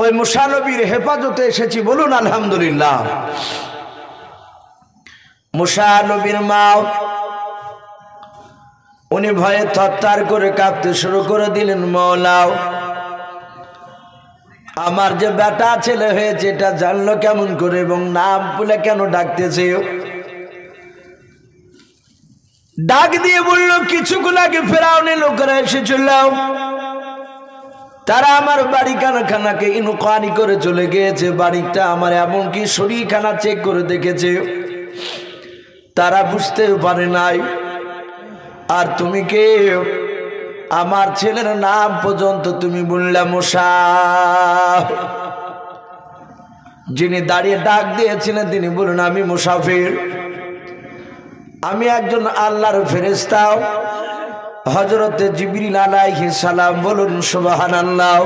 ওই মুসা নবীর হেফাজতে এসেছি, বলুন আলহামদুলিল্লাহ। মুসা নবীর মা উনি ভয়ে থরথর করে কাঁপতে শুরু করে দিলেন, মওলাও আমার যে বেটা ছেলে হয়েছে এটা জানলো কেমন করে এবং নাম বলে কেন ডাকতেছে? ডাক দিয়ে বলল, কিছুক্ষণ আগে ফেরাউনের লোকেরা এসেছিল, তারা আমার বাড়ি খানাকে ইনকোয়ারি করে চলে গিয়েছে, বাড়িটা আমার এমনকি শরীরখানা চেক করে দেখেছে, তারা বুঝতেও পারে নাই। আর তুমি কে? আমার ছেলের নাম পর্যন্ত তুমি বললে মুসা। যিনি দাঁড়িয়ে ডাক দিয়েছিলেন তিনি বলুন, আমি মুসাফির, আমি একজন আল্লাহর ফেরেশতা, হযরতে জিবরিল আলাইহিস সালাম। বলুন সুবহানাল্লাহ।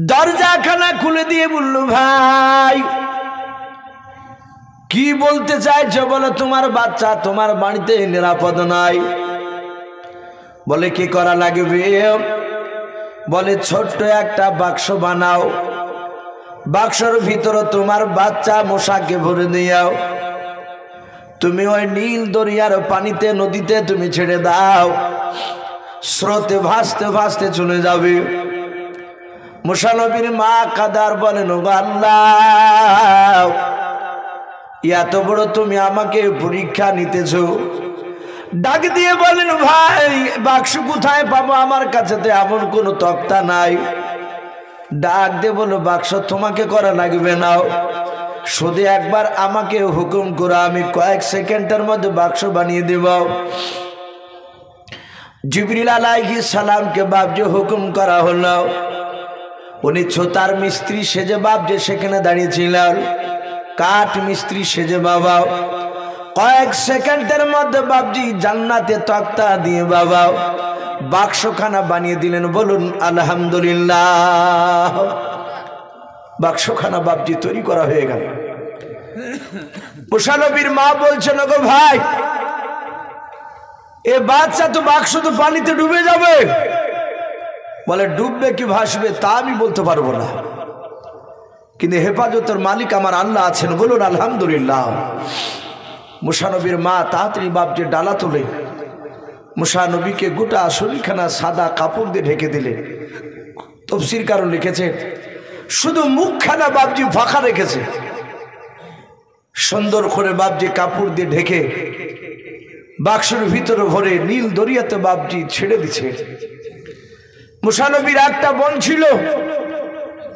দরজাখানা খুলে দিয়ে বলল, ভাই কি বলতে চাইছো বলো? তোমার বাচ্চা তোমার বাড়িতে নিরাপদ নাই। বলে কি করা লাগবে? বলে ছোট্ট একটা বাক্স বানাও, বাক্সের ভিতরে তোমার বাচ্চা মশাকে ভরে দিও, তুমি ওই নীল দরিয়ার পানিতে নদীতে তুমি ছেড়ে দাও, স্রোতে ভাসতে ভাসতে চলে যাবে। মুসা নবীর মা কাদার বলেন, ও আল্লাহ এত বড় তুমি আমাকে পরীক্ষা নিতেছো। ডাক দিয়ে বলেন, ভাই বাক্স কোথায় পাবো? আমার কাছে তো এমন কোনো তক্তা নাই। ডাক দিয়ে বলো, বাক্স তোমাকে করা লাগবে না, শুধু একবার আমাকে হুকুম করো, আমি কয়েক সেকেন্ডের মধ্যে বাক্স বানিয়ে দেব। জিবরিল আলাইহিস সালামকে বাপজি হুকুম করা হলো। উনি ছোতার মিস্ত্রি সেজে বাপজি সেখানে দাঁড়িয়েছিলেন, কাঠ মিস্ত্রি সেজে বাবা। কয়েক সেকেন্ডের মধ্যে বাপজি জান্নাতে তক্তা দিয়ে বাবা বাক্সখানা বানিয়ে দিলেন। বলুন আলহামদুলিল্লাহ। বাক্সখানা বাপজি তৈরি করা হয়ে গেল। মুসা নবীর মা বলছেন, গো ভাই এ বাচ্চা তো বাক্স তো পানিতে ডুবে যাবে। বলে ডুববে কি ভাসবে তা আমি বলতে পারবো না, কিন্তু হেফাজতের মালিক আমার আল্লাহ আছেন। বলুন আলহামদুলিল্লাহ। মুসা নবীর মা তাড়াতাড়ি বাপজি ডালা তোলে, মুসা নবীকে গোটা শরীরখানা সাদা কাপড় দিয়ে ঢেকে দিলেন। তাফসীর কারণ লিখেছে শুধু মুখখানা বাপজি ফাঁকা রেখেছে, সুন্দর করে বাপজি কাপড় দিয়ে ঢেকে বাক্সের ভিতরে ভরে নীল দরিয়াতে বাপজি ছেড়ে দিছে। মুসা নবীর একটা বোন ছিল,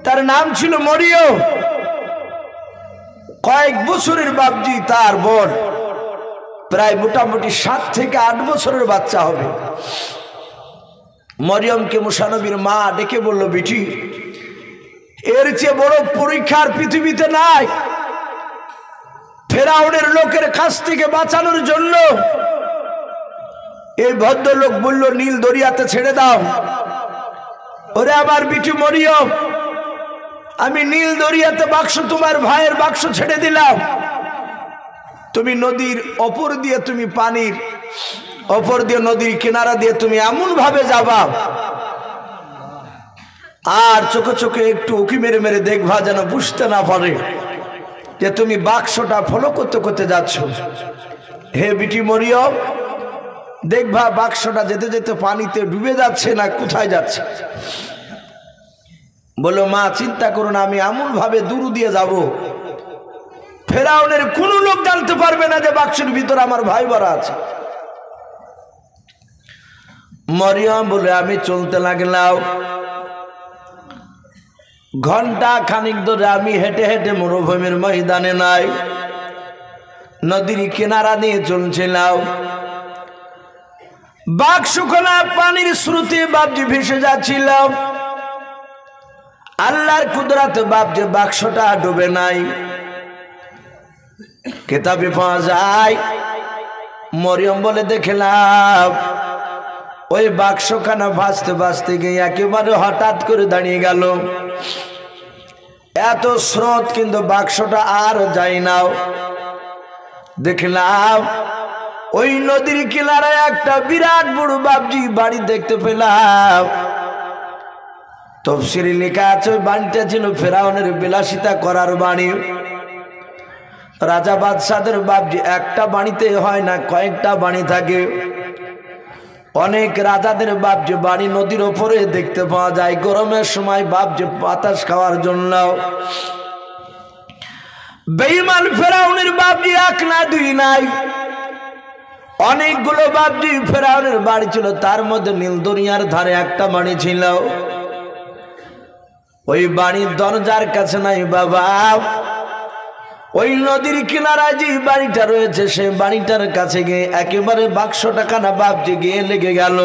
তার নাম ছিল মরিয়ম। কয়েক বছরের বাপজি তার বোন, প্রায় মোটামুটি 7 থেকে 8 বছরের বাচ্চা হবে। মরিয়মকে মুসা নবীর মা ডেকে বলল, বিটি এর চেয়ে বড় পরীক্ষার পৃথিবীতে নাই। ফেরাউনের লোকের কাছ থেকে বাঁচানোর জন্য এই ভদ্রলোক বলল নীল দরিয়াতে ছেড়ে দাও। ওরে আমার বিটি মরিয়ম, আমি নীল দরিয়াতে বাক্স তোমার ভাইয়ের বাক্স ছেড়ে দিলাম, তুমি নদীর অপর দিয়ে তুমি পানির অপর দিয়ে নদীর কিনারা দিয়ে তুমি এমন ভাবে যাবা আর চোখে চোখে একটু উকি মেরে মেরে দেখবা যেন বুঝতে না পারে যে তুমি বাক্সটা ফলো করতে করতে যাচ্ছ। হে বিটি মরিয়ম, দেখবা বাক্সটা যেতে যেতে পানিতে ডুবে যাচ্ছে না কোথায় যাচ্ছে। বলো মা চিন্তা করো না, আমি এমন ভাবে দূর দিয়ে যাব ফেরাউনের কোন লোক জানতে পারবে না যে বাক্সের ভিতরে আমার ভাই ভরা আছে। মরিয়ম বলে আমি চলতে লাগলাম। ঘন্টা খানিক ধরে আমি হেঁটে হেঁটে মরুভূমির ময়দানে নাই নদীর কিনারা দিয়ে চলছিলাম। বাক্সখানা পানির স্রোতে বাপজি ভেসে যাচ্ছিলাম। আল্লাহর কুদরতে বাপজি বাক্সটা ডুবে নাই। কিতাবে পাওয়া যায় মরিয়ম বলে দেখলাম ওই বাক্সখানা ভাসতে ভাসতে গিয়ে একেবারে হঠাৎ করে দাঁড়িয়ে গেল। এত স্রোত কিন্তু বাক্সটা আর যায় না। দেখলাম ওই নদীর কিনারে একটা বিরাট বড় বাপজি বাড়ি দেখতে পেলাম। তফসিরে লেখা আছে ওই বাণীটা ছিল ফেরাউনের বিলাসিতা করার বাণী। রাজা বাদশাদের বাপজি একটা বাণীতে হয় না, কয়েকটা বাণী থাকে। অনেক রাজাদের বাপজি বাড়ি নদীর ওপরে দেখতে পাওয়া যায়। গরমের সময় বাপজি বাতাস খাওয়ার জন্য বেঈমান ফেরাউনের বাপজি এক না দুই নাই, অনেকগুলো বাপজি ফেরাউনের বাড়ি ছিল। তার মধ্যে নীল দরিয়ার ধারে একটা বাড়ি ছিল। ওই বাড়ির দরজার কাছে নাই বাবা, ওই নদীর কিনারায় যে বাড়িটা রয়েছে সেই বাড়িটার কাছে গিয়ে একেবারে বাক্সটা কানা বাপজি গিয়ে লেগে গেল।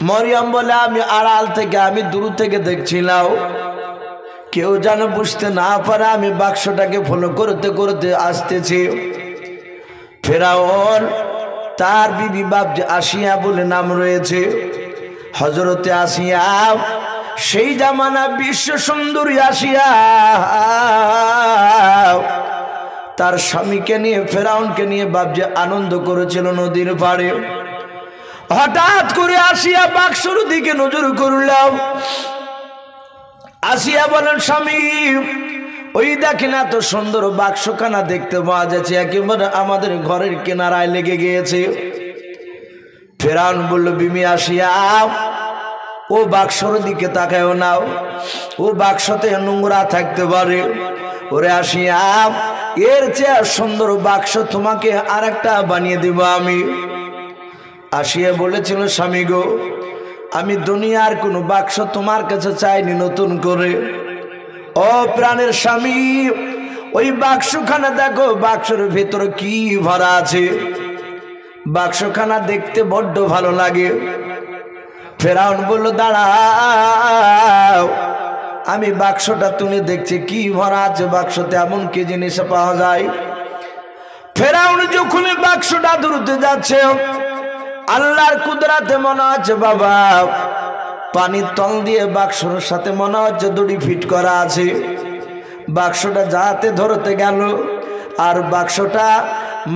মরিয়ম বলে আমি আড়াল থেকে, আমি দূর থেকে দেখছিলাম, কেউ যেন বুঝতে না পারে আমি বাক্সটাকে ফলো করতে করতে আসতেছি। ফেরাউন তার বিবি বাপজি আসিয়া বলে নাম রয়েছে, হযরতে আসিয়া, সেই জামানা বিশ্ব সুন্দরী আসিয়া তার স্বামীকে নিয়ে ফেরাউনকে নিয়ে বাপজি আনন্দ করেছিল নদীর পাড়ে। হঠাৎ করে আসিয়া বাক্সর দিকে নজর করলাম। আসিয়া বলেন স্বামী ওই দেখেন এত সুন্দর বাক্সখানা দেখতে পাওয়া যাচ্ছে, একেবারে আমাদের ঘরের কিনারায় লেগে গিয়েছে। ফেরাউন বলল বিবি আসিয়া ও বাক্সর দিকে তাকায়ও না, ও বাক্সতে নোংরা থাকতে পারে। ওরে আসিয়া এর চেয়ে সুন্দর বাক্স তোমাকে আর একটা বানিয়ে দিব আমি। আসিয়া বলেছিল স্বামী গো আমি দুনিয়ার কোনো বাক্স তোমার কাছে চাইনি নতুন করে। ও প্রাণের স্বামী ওই বাক্সখানা দেখো, বাক্সের ভেতরে কি ভরা আছে, বাক্সখানা দেখতে বড্ড ভালো লাগে। ফেরাউন বলল দাঁড়াও, আমি বাক্সটা তুলে দেখছি কি ভরা আছে, বাক্সতে এমন কি জিনিস পাওয়া যায়। ফেরাউন যখন বাক্সটা ধরতে যাচ্ছে আল্লাহর কুদরতে মনে হচ্ছে বাবা পানির তল দিয়ে বাক্সর সাথে মনে হচ্ছে দড়ি ফিট করা আছে। বাক্সটা যাতে ধরতে গেল আর বাক্সটা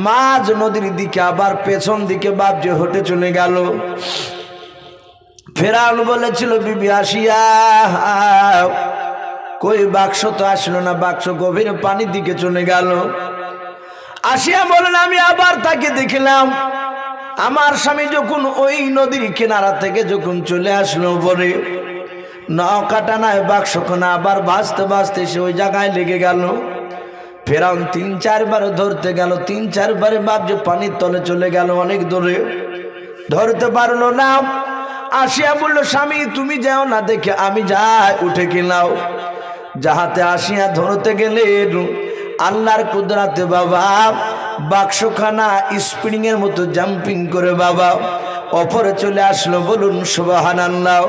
মাঝ নদীর দিকে আবার পেছন দিকে বাপজি হেঁটে চলে গেল। ফেরাউন বলেছিল বিবি আসিয়া কই বাক্স তো আসলো না, বাক্স গভীর পানির দিকে চলে গেল। আসিয়া বলেন আমি আবার তাকে দেখলাম, আমার স্বামী যখন ওই নদীর কিনারা থেকে যখন চলে আসলো পরে নৌকাটা নাই বাক্সখানা আবার ভাসতে ভাসতে সে ওই জায়গায় লেগে গেল। ফেরাউন ৩-৪ বার ধরতে গেল, ৩-৪ বারে বাপজি পানির তলে চলে গেল, অনেক দূরে ধরতে পারলো না। আসিয়া বলল স্বামী তুমি যাও না, দেখে আমি যাই উঠে গেলাম। যাহাতে আসিয়া ধরতে গেলে আল্লাহর কুদরতে বাবা বাক্সখানা স্প্রিং এর মতো জাম্পিং করে বাবা অপরে চলে আসলো। বলুন সুবহানাল্লাহ।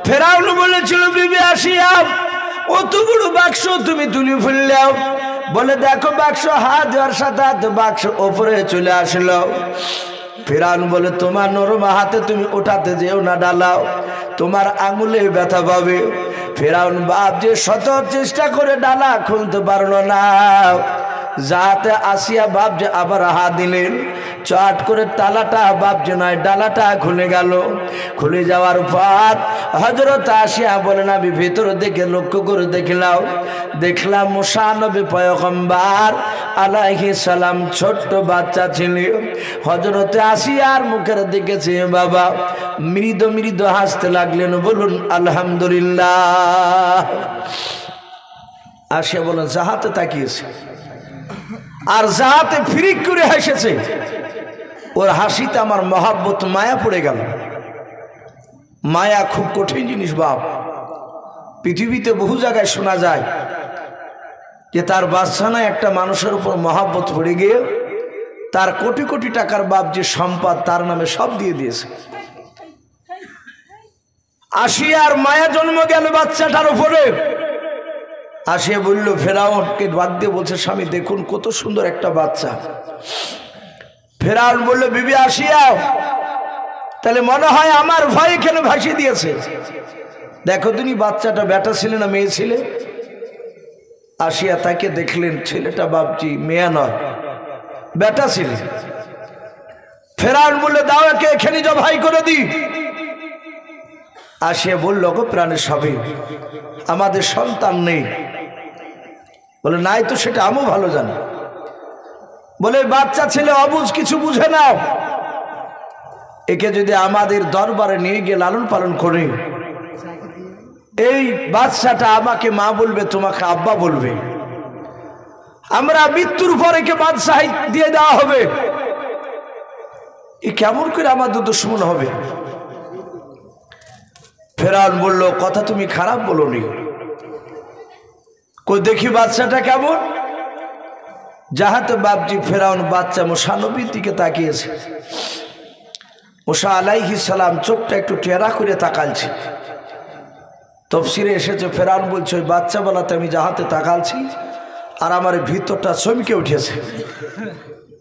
ফেরাউন বলেছিল বিবি আসিয়া অত বড় বাক্স তুমি তুলে ফেললাও। বলে দেখো বাক্স হাত দেওয়ার সাথে সাথে বাক্স ওপরে চলে আসলো। ফেরাউন বলে তোমার নরম হাতে তুমি ওঠাতে যেও না, ডালাও, তোমার আঙুলে ব্যথা পাবে। ফেরাউন বাপ যে শত চেষ্টা করে ডালা খুলতে পারলো না। যাতে আসিয়া বাপ যে আবার হাত দিলেন, চট করে তালাটা বাপ যে নয় ডালাটা খুলে গেল। খুলে যাওয়ার পর হযরত আসিয়া বলেন আমি ভেতর দিকে লক্ষ্য করে দেখলাম মুসা নবী পয়গম্বর আলাইহিস সালাম ছোট্ট বাচ্চা ছিল। হযরতে আসিয়ার মুখের দিকে চেয়ে বাবা মৃদু মৃদু হাসতে লাগলেন। বলুন আলহামদুলিল্লাহ। আসিয়া বলেন যাহাতে তাকিয়েছে আর যাহাতে ফিরিক করে হেসেছে, ওর হাসিতে আমার মহাব্বত মায়া পড়ে গেল। মায়া খুব কঠিন জিনিস বাপ। পৃথিবীতে বহু জায়গায় শোনা যায় যে তার বাদশানায় একটা মানুষের উপর মহাব্বত পড়ে গিয়ে তার কোটি কোটি টাকার বাপ যে সম্পদ তার নামে সব দিয়ে দিয়েছে। আসিয়ার মায়া জন্ম গেল বাচ্চাটার উপরে। আসিয়া বলল ফেরাউনকে বাদ দিয়ে বলছে স্বামী দেখুন কত সুন্দর একটা বাচ্চা। ফেরাউন বলল বিবি আসিয়া তাহলে মনে হয় আমার ভয়ে কেন ভাসিয়ে দিয়েছে। দেখো তুমি বাচ্চাটা বেটা ছিলে না মেয়ে ছিলে? আসিয়া তাকে দেখলেন ছেলেটা বাপজি মেয়ে নয় বেটা ছিল। ফেরাউন বললে দাও একে এখানে জবাই করে দি। আসিয়া বলল, গো প্রাণের স্বামী, আমাদের সন্তান নেই। বলে, নাই তো, সেটা আমিও ভালো জানি। বলে, বাচ্চা ছেলে অবুঝ, কিছু বুঝে না, একে যদি আমাদের দরবারে নিয়ে গিয়ে লালন পালন করে, এই বাচ্চাটা আমাকে মা বলবে, তোমাকে আব্বা বলবে, আমরা মৃত্যুর পর একে বাদশাহ দিয়ে দেওয়া হবে। এ কেমন করে আমাদের দুশ্মন হবে? ফেরাউন বলল, কথা তুমি খারাপ বলোনি, কই দেখি বাচ্চাটা কেমন। যাহাতে বাপজি ফেরাউন বাচ্চা মুসা নবীর দিকে তাকিয়েছে। মুসা আলাইহিস সালাম চোখটা একটু টেরা করে তাকালছে। তফসিরে এসেছে, ফেরাউন বলছে, ওই বাচ্চা বেলাতে আমি যাহাতে তাকালছি আর আমার ভিতরটা চমকে উঠেছে।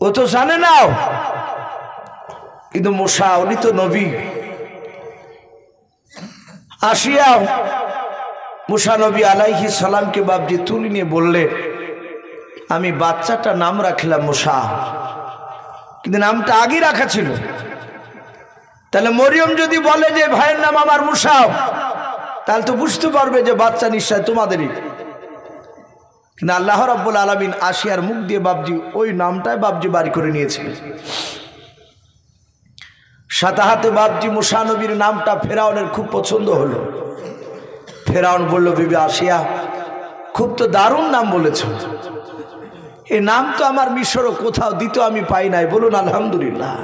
ও তো জানে না, কিন্তু মুসা, উনি তো নবী। আসিয়া মুসা নবী আলাইহিস সালামকে বাপজি তুলে নিয়ে বললেন, আমি বাচ্চাটা নাম রাখলাম মুসা, কিন্তু নামটা আগে রাখা ছিল। তাহলে মরিয়ম যদি বলে যে ভাইয়ের নাম আমার মুসা, তাহলে তো বুঝতে পারবে যে বাচ্চা নিশ্চয় তোমাদেরই। কিন্তু আল্লাহ রাব্বুল আলামিন আসিয়ার মুখ দিয়ে বাপজি ওই নামটাই বাপজি বাড়ি করে নিয়েছিলেন। সাথে হাতে বাপজি মুসা নবীর নামটা ফেরাউনের খুব পছন্দ হলো। ফেরাউন বলল, বিবি আসিয়া, খুব তো দারুণ নাম বলেছ, এই নাম তো আমার মিশরও কোথাও দিত আমি পাই নাই, বলুন আলহামদুলিল্লাহ।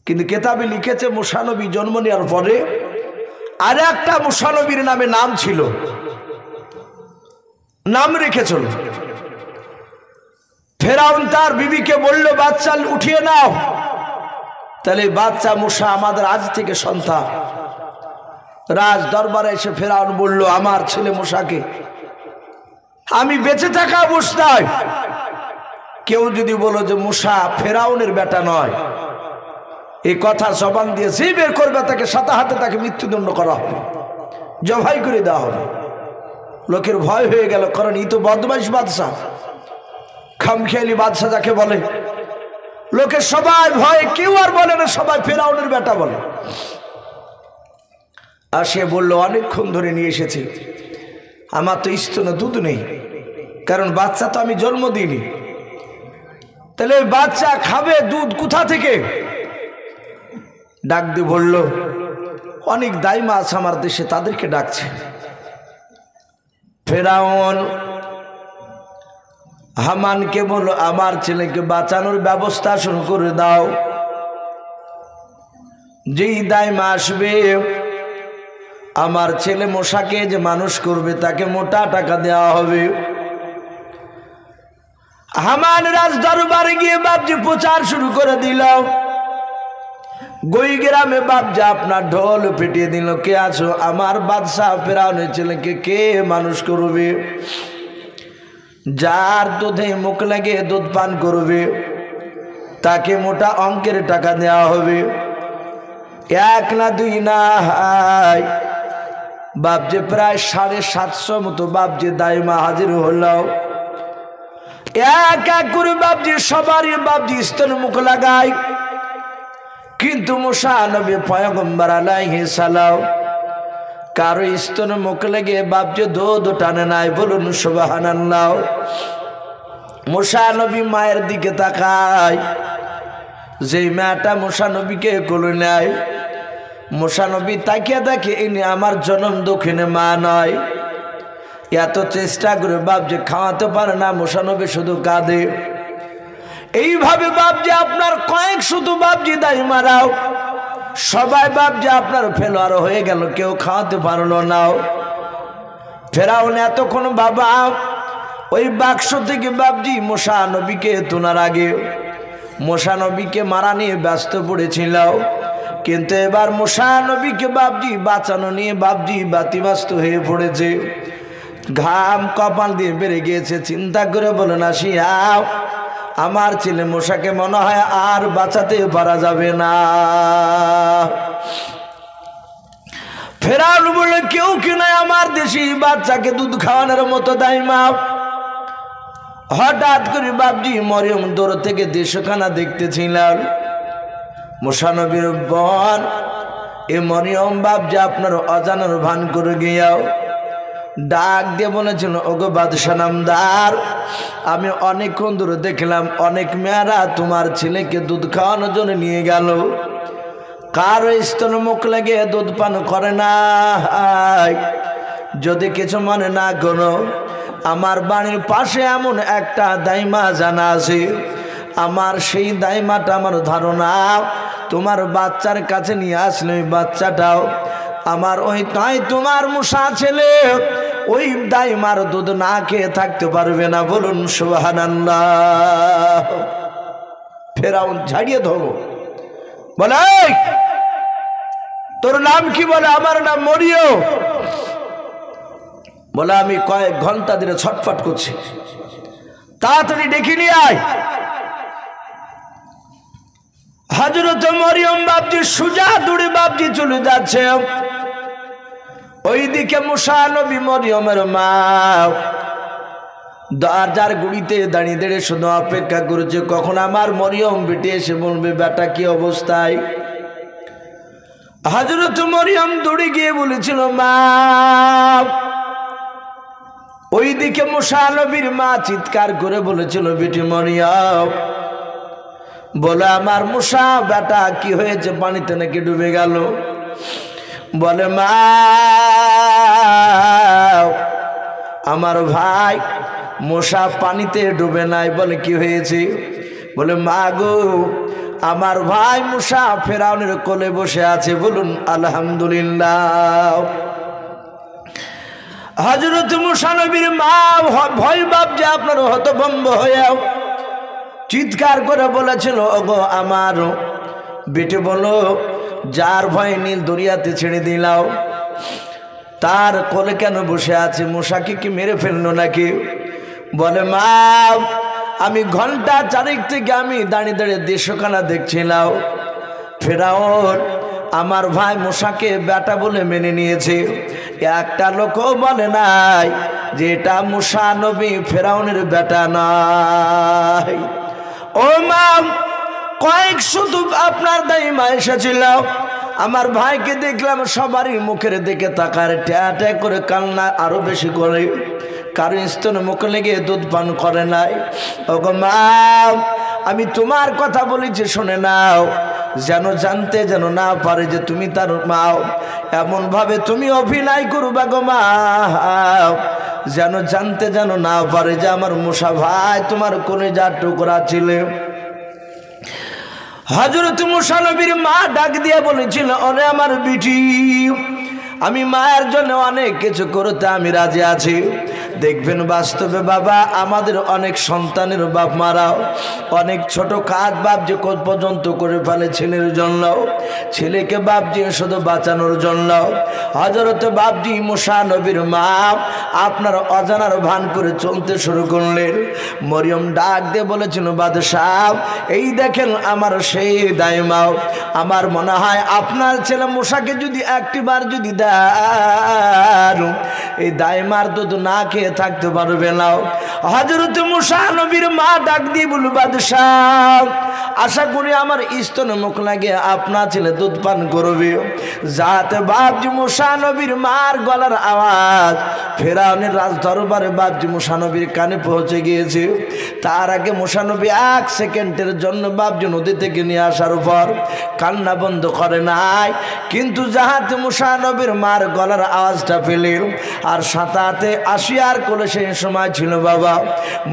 কিন্তু কেতাবে লিখেছে মুসা নবী জন্ম নেওয়ার পরে আর একটা মুসা নবীর নামে নাম ছিল, নাম রেখেছিল। ফেরাউন তার বিবিকে বলল, বাচ্চা উঠিয়ে নাও, তাহলে বাচ্চা মুসা আমাদের আজ থেকে সন্তান। রাজ দরবারে এসে ফেরাউন বলল, আমার ছেলে মুসাকে আমি বেঁচে থাকা অবস্থায় কেউ যদি বলো যে মুসা ফেরাউনের বেটা নয়, এই কথা জবান দিয়ে যে বের করবে তাকে সাথে হাতে তাকে মৃত্যুদণ্ড করা হবে, জবাই করে দেওয়া হবে। লোকের ভয় হয়ে গেল, কারণ ই তো বদমাইশ বাদশাহ, খামখেয়ালি বাদশাহ যাকে বলে। লোকের সবাই ভয়, কেউ আর বলে না, সবাই ফেরাউনের বেটা বলে। আর সে বলল, অনেকক্ষণ ধরে নিয়ে এসেছি, আমার তো স্তনে দুধ নেই, কারণ বাচ্চা তো আমি জন্ম দিইনি, তাহলে বাচ্চা খাবে দুধ কোথা থেকে? ডাক দিয়ে বলল, অনেক দাইমা আছে আমার দেশে, তাদেরকে ডাকছে। ফেরাউন হামানকে বলল, আমার ছেলেকে বাঁচানোর ব্যবস্থা শুরু করে দাও, যেই দাইমা আসবে আমার ছেলে মশাকে যে মানুষ করবে তাকে মোটা টাকা দেওয়া হবে। হামান রাজ দরবারে গিয়ে বাপজি প্রচার শুরু করে দিল। গই গ্রামে বাপজি আপনার ঢোল পিটিয়ে দিল, কে আছো? আমার বাদশাহ ফেরাউনের ছেলেকে কে মানুষ করবে? যার দুধে মুখ লাগে দুধ পান করবে তাকে মোটা অঙ্কের টাকা দেওয়া হবে। এক না দুই না, বাপজি প্রায় 750 মতো বাপজি দাইমা হাজির হলো। এক এক করে বাপজি সবারই বাপজি স্তন মুখ লাগায়, কিন্তু মুসা নবী পয়গম্বর আলাইহিস সালাম কারো স্তন মুখ লেগে বাপজি দুধ টানে নাই, বলুন সুবহানাল্লাহ। মুসা নবী মায়ের দিকে তাকায়, যেই মেয়েটা মুসা নবীকে কোলে নেয়, মুসা নবী তাকিয়ে দেখে ইনি আমার জনম দক্ষিণে মা নয়। এত চেষ্টা করে বাপজি খাওয়াতে পারে না, মুসা নবী শুধু কাঁদে। এইভাবে বাপজি আপনার কয়েক শুধু বাপজি দাই মারাও, সবাই বাপজি আপনার ফেলোয়ার হয়ে গেল, কেউ খাওয়াতে পারলো না। ফেরাউন এতক্ষণ বাবা ওই বাক্স থেকে বাপজি মুসা নবীকে তোলার আগে মুসা নবীকে মারা নিয়ে ব্যস্ত পড়েছিল, কিন্তু এবার মুসা নবীকে বাপজি বাঁচানো নিয়ে বাপজি বাতিবাস্ত হয়ে পড়েছে। ঘাম কপাল দিয়ে বেড়ে গিয়েছে। চিন্তা করে বলেন, আসিয়া আমার ছেলে মুসাকে মনে হয় আর বাঁচাতে পারা যাবে না। ফেরাউন বলে, কেউ কি নয় আমার দেশি বাচ্চাকে দুধ খাওয়ানোর মতো দাইমা। হঠাৎ করে বাপজি মরিয়ম দূর থেকে দেশখানা দেখতেছিলেন। মুসা নবীর বোন এ মরিয়ম বাপ যে আপনার অজানার ভান করে গিয়াও ডাক দিয়ে বলেছিল, ওগো বাদশা নামদার, আমি অনেকক্ষণ দূরে দেখলাম অনেক মেয়েরা তোমার ছেলেকে দুধ খাওয়ানোর জন্য নিয়ে গেল, কারো স্তন মুখ লেগে দুধ পান করে না। যদি কিছু মনে না করো, আমার বাড়ির পাশে এমন একটা দাইমা জানা আছে, আমার সেই দাইমাটা আমার ধারণা তোমার বাচ্চার কাছে নিয়ে আসলে ওই বাচ্চাটাও আমার ওই তাই তোমার মুসা ছেলে ওই দাইমার দুধ না খেয়ে থাকতে পারবে না। বলুন সুবহানাল্লাহ। ফেরাউন ঝাড়িয়ে ধরো, বলে তোর নাম কি? বলে আমার নাম মরিয়ম। বলে আমি কয়েক ঘন্টা ধরে ছটফট করছি, তাড়াতাড়ি ডেকে নিয়ে আয়। হযরত মরিয়ম বাপজি সুজা দৌড়ে বাপজি চলে যাচ্ছে। ওইদিকে মুসা নবী মরিয়মের মা দরজার গুড়িতে দাঁড়িয়ে দাঁড়িয়ে শুধু অপেক্ষা করেছে কখন আমার মরিয়ম বেটে এসে বলবে বেটা কি অবস্থায়। হযরত মরিয়ম দৌড়ে গিয়ে বলেছিল মা। ওইদিকে মুসা নবীর মা চিৎকার করে বলেছিল বেটি মরিয়ম। বলে আমার মুসা বেটা কি হয়েছে, পানিতে নাকি ডুবে গেল। বলে মা আমার ভাই মুসা পানিতে ডুবে নাই। বলে কি হয়েছে? বলে মা গো আমার ভাই মুসা ফেরাউনের কোলে বসে আছে। বলুন আলহামদুলিল্লাহ। হযরত মুসা নবীর মা ভয় বাপ যে আপনার হতভম্ব হয়ে চিৎকার করে বলেছিল ওগো আমার বেটে, বলো যার ভয়ে নীল দরিয়াতে ছেড়ে দিলাও তার কোলে কেন বসে আছে? মুসাকে কি মেরে ফেললো নাকি? বলে মা আমি ঘন্টা চারেক থেকে আমি দাঁড়িয়ে দাঁড়িয়ে দেশখানা দেখছিলাম, ফেরাউন আমার ভাই মুসাকে বেটা বলে মেনে নিয়েছে। একটা লোকও বলে নাই যে এটা মুসা নবী ফেরাউনের বেটা নাই। ও মা কয়েক শুধু আপনার দাইমা এসেছিল, আমার ভাইকে দেখলাম সবারই মুখের দিকে তাকার ট্যা ট্যা করে কান্না আরো বেশি করে, কারো স্তনে মুখ লেগে দুধ পান করে নাই। ওগো মা আমি তোমার কথা বলেছি শুনে নাও, যেন জানতে যেন না পারে যে তুমি তার মা, এমন ভাবে তুমি অভিনয় করবা গো মা যেন জানতে যেন না পারে যে আমার মুসা ভাই তোমার কলিজার টুকরা ছিল। হযরত মুসা নবীর মা ডাক দিয়ে বলেছিল ওরে আমার বিটি, আমি মায়ের জন্য অনেক কিছু করতে আমি রাজি আছি। দেখবেন বাস্তবে বাবা আমাদের অনেক সন্তানের বাপ মারাও অনেক ছোট কাজ বাপজি পর্যন্ত করে ফেলে ছেলের জন্য, ছেলেকে বাপজি শুধু বাঁচানোর জন্য। হযরত বাপজি মুসা নবীর মা আপনার অজানার ভান করে চলতে শুরু করলেন। মরিয়ম ডাক দিয়ে বলেছিল বাদশাহ এই দেখেন আমার সেই দাইমাও, আমার মনে হয় আপনার ছেলে মুসাকে যদি একটিবার যদি দেন এই দাইমার দুধ না খেয়ে থাকতে পারবে না। হযরত মুসা নবীর মা ডাক দিয়ে বলল বাদশাহ আশা করি আমার স্তনে মুখ লাগে আপনার ছেলে দুধ পান করবে। যাতে বাপজি মুসা নবীর মার গলার আওয়াজ ফেরাউনের রাজ দরবারে বাপজি মুসা নবীর কানে পৌঁছে গিয়েছে। তার আগে মুসা নবী 1 সেকেন্ডের জন্য বাপজি নদী থেকে নিয়ে আসার পর কান্না বন্ধ করে নাই, কিন্তু যাহাতে মুসা নবীর মার গলার আওয়াজটা পেলেন আর সাথে আসিয়ার কোলে সেই সময় ছিল বাবা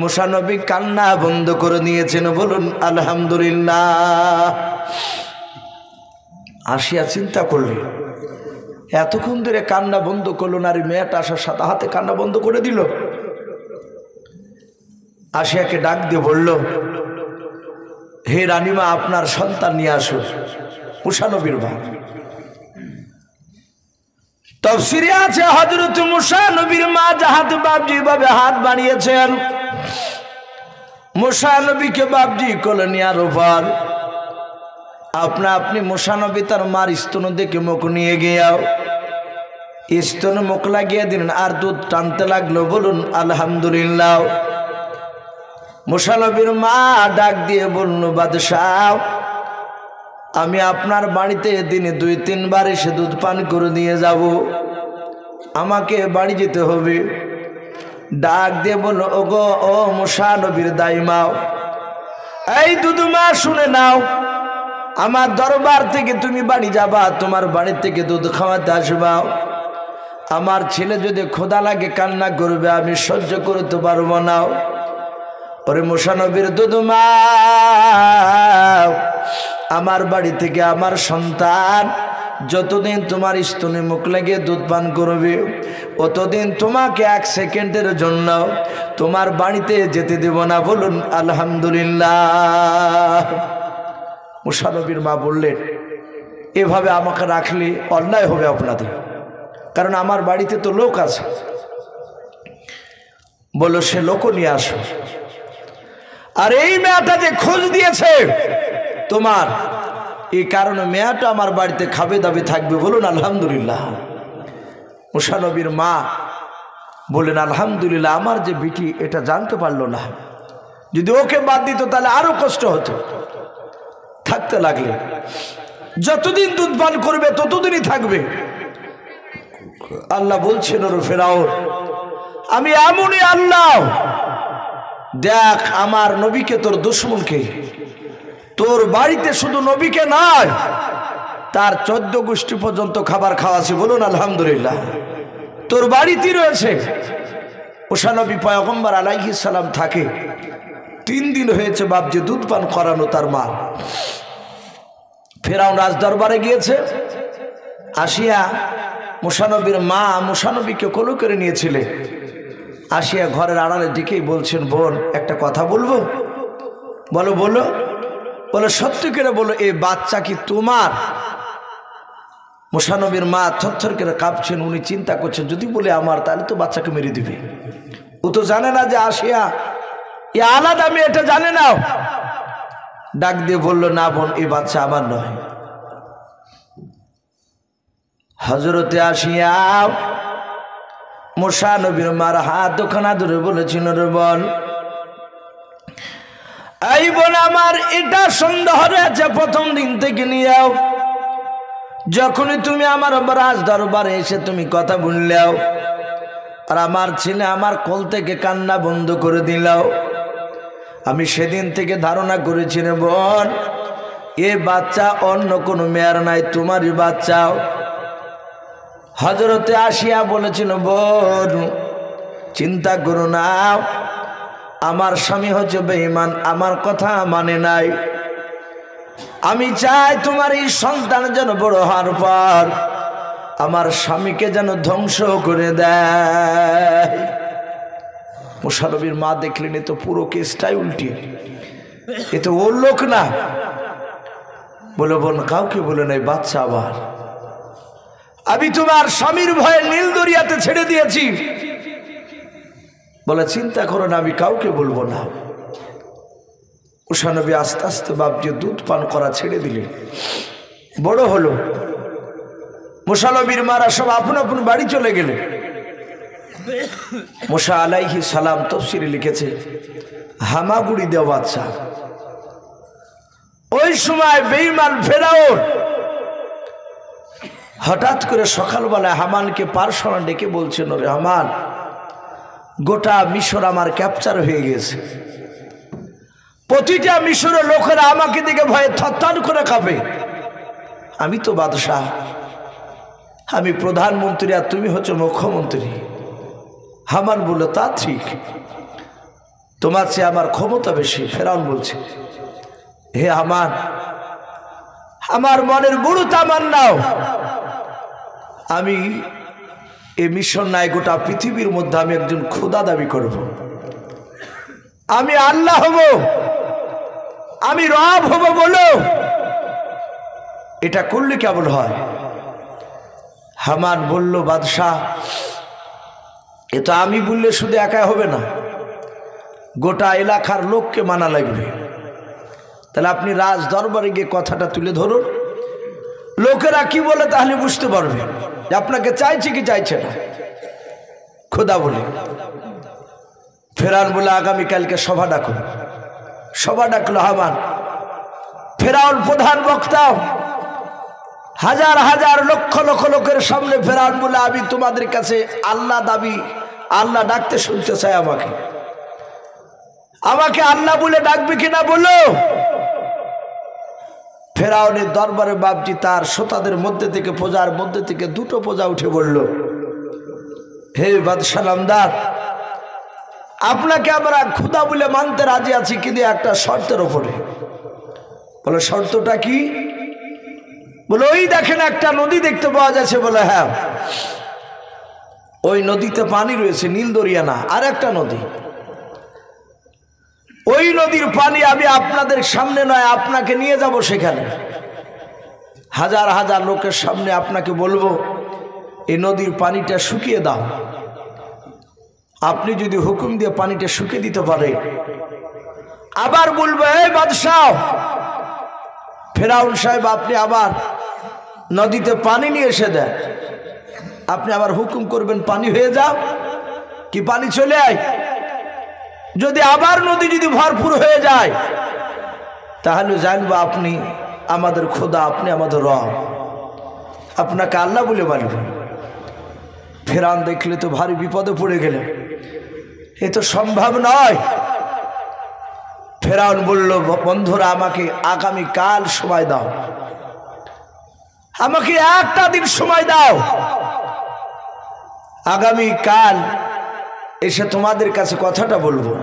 মুসা নবী কান্না বন্ধ করে নিয়েছেন। বলুন আলহামদুলিল্লাহ। আসিয়া চিন্তা করলেন এতক্ষণ ধরে কান্না বন্ধ করলো না, আর মেয়েটা আসার সাথে হাতে কান্না বন্ধ করে দিল। আসিয়াকে ডাক দিয়ে বলল হে রানীমা আপনার সন্তান নিয়ে আসো। মুসা নবীর ভাই তাফসীরে আছে হযরত মুসা নবীর মা যাহাতে বাপজি ভাবে হাত বাড়িয়েছেন মুসা নবীকে বাপজি কোলে নেওয়ার পর আপনি মুসা নবী তার মার স্তন দেখে মুখ নিয়ে গিয়াও স্তন মুখ লাগিয়ে দিলেন আর দুধ টানতে লাগলো। বলুন আলহামদুলিল্লাহ। মুসা নবীর মা ডাক দিয়ে বলল বাদশাহ আমি আপনার বাড়িতে দিনে 2-3 বার এসে দুধ পান করে দিয়ে যাব, আমাকে বাড়ি যেতে হবে। ডাক দিয়ে বলল, ওগো ও মুসা নবীর দাইমাও, এই দুধমা শুনে নাও, আমার দরবার থেকে তুমি বাড়ি যাবা, তোমার বাড়ি থেকে দুধ খাওয়াতে আসবা। আমার ছেলে যদি ক্ষুধা লাগে কান্না করবে, আমি সহ্য করতে পারবো না। ওরে মুসা নবীর দুধমা, আমার বাড়ি থেকে আমার সন্তান যতদিন তোমার স্তনে মুখ লাগিয়ে দুধ পান করবে, অতদিন তোমাকে 1 সেকেন্ডের জন্য তোমার বাড়িতে যেতে দেব না। বলুন আলহামদুলিল্লাহ। মুসা নবীর মা বললেন, এভাবে আমাকে রাখলে অন্যায় হবে আপনাদের, কারণ আমার বাড়িতে তো লোক আছে। বলো, সে লোকও নিয়ে আসো। আর এই মেয়েটা যে খোঁজ দিয়েছে তোমার, এই কারণে মেয়েটা আমার বাড়িতে খাবে দাবে থাকবে। বলুন আলহামদুলিল্লাহ। মুসা নবীর মা বললেন, আলহামদুলিল্লাহ, আমার যে বিটি এটা জানতে পারলো না, যদি ওকে বাদ দিত তাহলে আরো কষ্ট হতো। থাকতে লাগলে যতদিন দুধ পান করবে ততদিনই থাকবে। আল্লাহ বলছেন, ওর ফেরাউন, আমি এমনই আল্লাহ, দেখ আমার নবীকে তোর দুশমনকে, তোর বাড়িতে শুধু নবীকে নয় তার 14 গোষ্ঠী পর্যন্ত খাবার খাওয়াছি। বলুন আলহামদুলিল্লাহ। তোর বাড়িতেই রয়েছে। মুসা নবী পয়গম্বর আলাইহিস সালাম থাকে 3 দিন হয়েছে বাপ যে দুধ পান করানো তার মা। ফেরাউন রাজ দরবারে গিয়েছে, আসিয়া মুসা নবীর মা মুসা নবীকে কোলে করে নিয়েছিলে। আসিয়া ঘরের আড়ালে দিকেই বলছেন, বোন একটা কথা বলবো। বলো বলো। বলে, সত্যি করে বলো, এই বাচ্চা কি তোমার? মুসা নবীর মা থরথর করে কাঁপছেন। উনি চিন্তা করছেন, যদি বলে আমার, তাহলে তো বাচ্চাকে মেরে দিবে। ও তো জানে না যে আসিয়া এ আলাদা, আমি এটা জানে না। ডাক দিয়ে বললো, না বোন, এই বাচ্চা আমার নয়। হযরতে আসিয়া মুসা নবীর মার হাত দুখানা ধরে বলেছিল, রে বোন, এই বোন আমার এটা সন্দেহ রয়েছে প্রথম দিন থেকে নিয়েও, যখনই তুমি আমার রাজ দরবারে এসে তুমি কথা বললেও আর আমার ছেলে আমার কোল থেকে কান্না বন্ধ করে দিলাও, আমি সেদিন থেকে ধারণা করেছি রে বোন, এ বাচ্চা অন্য কোনো মেয়ের নাই, তোমারই বাচ্চাও। হযরতে আসিয়া বলেছিল, বোন চিন্তা করো না, আমার স্বামী হচ্ছে বেঈমান, আমার কথা মানে নাই। আমি চাই তোমার এই সন্তান যেন বড় হওয়ার পর আমার স্বামীকে যেন ধ্বংস করে দেয়। মুসা নবীর মা দেখলেন, এ তো পুরো কেসটাই উল্টে, এ তো ওর লোক না। বলে, বোন কাউকে বলে নাই, বাচ্চা আবার আমি তোমার স্বামীর ভয়ে নীল দরিয়াতে ছেড়ে দিয়েছি। বলে, চিন্তা করো না, আমি কাউকে বলবো না। মুসা নবী আস্তে আস্তে বাপ যে দুধ পান করা ছেড়ে দিলেন, বড় হলো। মুসা নবীর মারা সব আপন আপন বাড়ি চলে গেলেন। মুসা আলাইহিস সালাম তাফসীরে লিখেছে, হামাগুড়ি দেওয়া বাচ্চা। ওই সময় বেঈমান ফেরাউন হঠাৎ করে সকালবেলায় হামানকে পার্সোনাল ডেকে বলছেন, রে হামান, গোটা মিশর আমার ক্যাপচার হয়ে গেছে, প্রতিটা মিশরের লোকেরা আমাকে দিকে ভয়ে থরথর করে কাঁপে। আমি তো বাদশাহ, আমি প্রধানমন্ত্রী, আর তুমি হচ্ছে মুখ্যমন্ত্রী। হামান বলল, তা ঠিক, তোমার চেয়ে আমার ক্ষমতা বেশি। ফেরাউন বলছে, হে হামান, আমার মনের বড় তামান্নাও আমি এই মিশর নাই, গোটা পৃথিবীর মধ্যে আমি একজন খোদা দাবি করব, আমি আল্লাহ হব, আমি রব হব। বলো এটা করলে কেমন হয়? হামান বলল, বাদশাহ, এ তো আমি বললে শুধু একা হবে না, গোটা এলাকার লোককে মানা লাগবে। তাহলে আপনি রাজ দরবারে গিয়ে কথাটা তুলে ধরুন, লোকেরা কি বলে তাহলে বুঝতে পারবে যে আপনাকে চাইছে কি চাইছে না। খোদা বলে ফেরাউন বলে, আগামীকালকে সভা ডাকুন। সভা ডাকলো হামান। ফেরাউন প্রধান বক্তা, হাজার হাজার লক্ষ লক্ষ লোকের সামনে ফেরাউন বলে আমি তোমাদের কাছে আল্লাহ দাবি, আল্লাহ ডাকতে শুনতে চাই, আমাকে আল্লাহ বলে ডাকবে কিনা বলো। ফেরাউনের দরবারে বাপজি তার শ্রোতাদের মধ্যে থেকে, প্রজার মধ্যে থেকে দুটো প্রজা উঠে বলল, হে বাদশাহ নামদার, আপনাকে আমরা খোদা বলে মানতে রাজি আছি, কিন্তু একটা শর্তের ওপরে। বলে শর্তটা কি? বলে ওই দেখেন একটা নদী দেখতে পাওয়া যাচ্ছে। বলে হ্যাঁ, ওই নদীতে পানি রয়েছে, নীল দরিয়া না, আর একটা নদী। ওই নদীর পানি আমি আপনাদের সামনে নয়, আপনাকে নিয়ে যাব সেখানে, হাজার হাজার লোকের সামনে আপনাকে বলবো এই নদীর পানিটা শুকিয়ে দাও। আপনি যদি হুকুম দিয়ে পানিটা শুকিয়ে দিতে পারে, আবার বলবো এই বাদশাহ, ফেরাউন সাহেব আপনি আবার নদীতে পানি নিয়ে এসে দেন, আপনি আবার হুকুম করবেন পানি হয়ে যাও কি পানি চলে আয়। যদি আবার নদী যদি ভরপুর হয়ে যায়, তাহলে জানবো আপনি আমাদের খোদা, আপনি আমাদের রব, আপনাকে আল্লাহ বলে মানব। ফেরাউন দেখলে তো ভারী বিপদে পড়ে গেলেন, এ তো সম্ভব নয়। ফেরাউন বলল, বন্ধুরা আমাকে আগামী কাল সময় দাও, আমাকে একটা দিন সময় দাও, আগামী কাল এসে তোমাদের কাছে কথাটা বলবো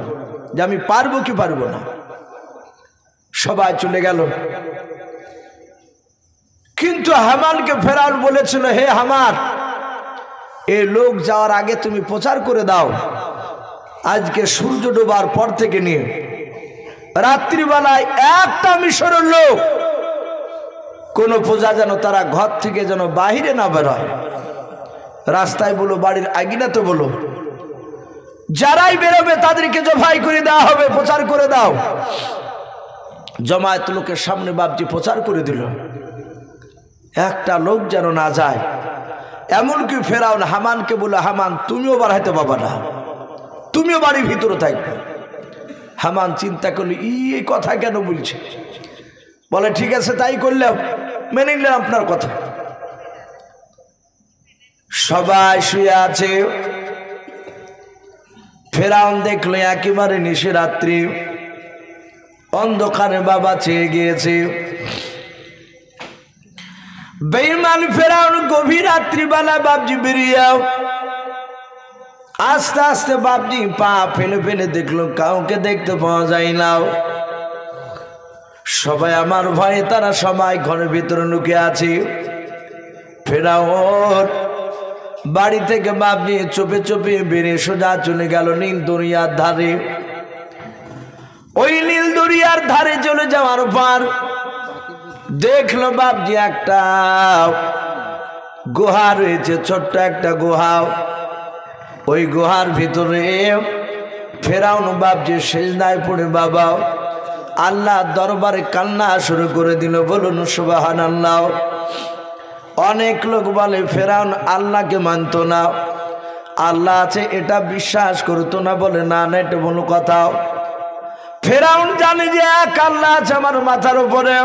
যে আমি পারবো কি পারবো না। সবাই চলে গেল, কিন্তু হামানকে ফেরাউন বলেছিল, হে হামান, এই লোক যাওয়ার আগে তুমি প্রচার করে দাও, আজকে সূর্য ডোবার পর থেকে নিয়ে রাত্রিবেলায় একটা মিশরের লোক, কোন প্রজা যেন তারা ঘর থেকে যেন বাহিরে না বেরোয়, রাস্তায় বলো, বাড়ির আঙিনাতে বলো, যারাই বেরোবে তাদেরকে জবাই করে দেওয়া হবে, প্রচার করে দাও। জমায়েত লোকের সামনে বাপজি প্রচার করে দিল, একটা লোক যেন না যায়। এমনকি ফেরাউন হামানকে বলে, হামান তুমিও বাড়াইতে পাবা না, তুমিও বাড়ির ভিতরে থাকবে। হামান চিন্তা করলে, এই কথা কেন বলছে? বলে ঠিক আছে, তাই করলাম, মেনে নিলাম আপনার কথা। সবাই শুয়ে আছে, ফেরাউন দেখলো একেবারে নিশিরাত্রি, অন্ধকারে বাবা চেয়ে গিয়েছে। বেঈমান ফেরাউন গভীর রাত্রিবেলা বাপজি বেরিয়ে আস্তে আস্তে বাপজি পা ফেলে ফেলে দেখলো, কাউকে দেখতে পাওয়া যায় না। সবাই আমার ভয়ে তারা সবাই ঘরের ভিতরে লুকিয়ে আছে। ফেরাউন বাড়ি থেকে বাপজি চুপে চুপে বেরিয়ে সোজা চলে গেল নীল দরিয়ার ধারে। ওই নীল দরিয়ার ধারে চলে যাওয়ার পর দেখলো বাপজি একটা গুহা রয়েছে, ছোট্ট একটা গুহা। ওই গুহার ভিতরে ফেরাউন বাপজি সেজদায় পড়ে বাবা আল্লাহ দরবারে কান্না শুরু করে দিল। বলুন সুবহানাল্লাহ। অনেক লোক বলে ফেরাউন আল্লাহকে মানত না, আল্লাহ আছে এটা বিশ্বাস করতো না। বলে না না, এটা বলো কথা। ফেরাউন জানে যে এক আল্লাহ আছে আমার মাথার উপরে,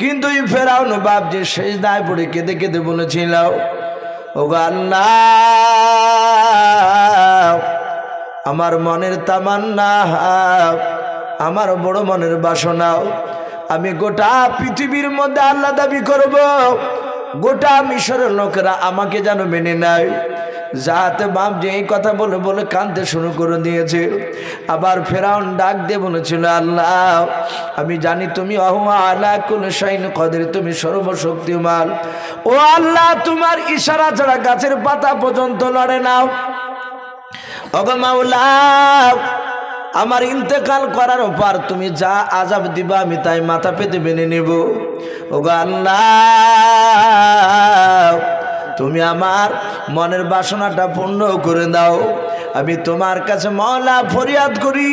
কিন্তু এই ফেরাউন বাপজি সেজদায় পড়ে কেঁদে কেঁদে বলেছিল, ওগো আল্লাহ, আমার মনের তামান্না, আমার বড় মনের বাসনা, আমি গোটা পৃথিবীর মধ্যে আল্লাহ দাবি করব, গোটা মিশরের লোকেরা আমাকে যেন মেনে নেয়। যাতে বাপ যে এই কথা বলে বলে কাঁদতে শুরু করে দিয়েছে। আবার ফেরাউন ডাক দিয়ে বলেছিল, আল্লাহ আমি জানি তুমি আলা কুল্লি শাইইন কাদির, তুমি সর্বশক্তিমান। ও আল্লাহ, তোমার ইশারা ছাড়া গাছের পাতা পর্যন্ত লড়ে না। ওগো মাওলা, আমার ইন্তেকাল করার পর তুমি যা আযাব দিবা আমি তাই মাথা পেতে মেনে নেব। ওগো আল্লাহ, তুমি আমার মনের বাসনাটা পূর্ণ করে দাও। আমি তোমার কাছে মাওলা ফরিয়াদ করি,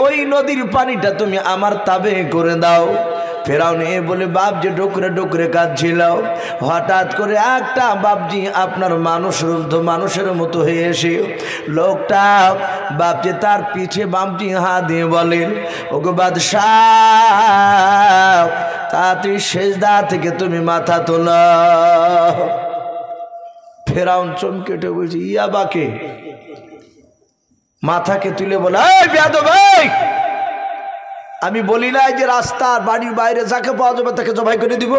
ওই নদীর পানিটা তুমি আমার তাবে করে দাও। ফেরাউন এ বলে বাপজি ডোকরে ডোকরে কাঁদছিল। হঠাৎ করে একটা বাপজি আপনার মানুষের মতো হয়ে এসে লোকটা বাপজি তার পিঠে বাপজি হাত দিয়ে বলেন, ওগো বাদশাহ তাড়াতাড়ি সেজদা থেকে তুমি মাথা তোলো। ফেরাউন চমকে উঠে বলছে, ইয়া বাকে? মাথাকে তুলে বলে, এই বেয়াদব, এই আমি বলি না যে রাস্তার বাড়ির বাইরে যাকে পাওয়া যাবে তাকে জবাই করে দিব?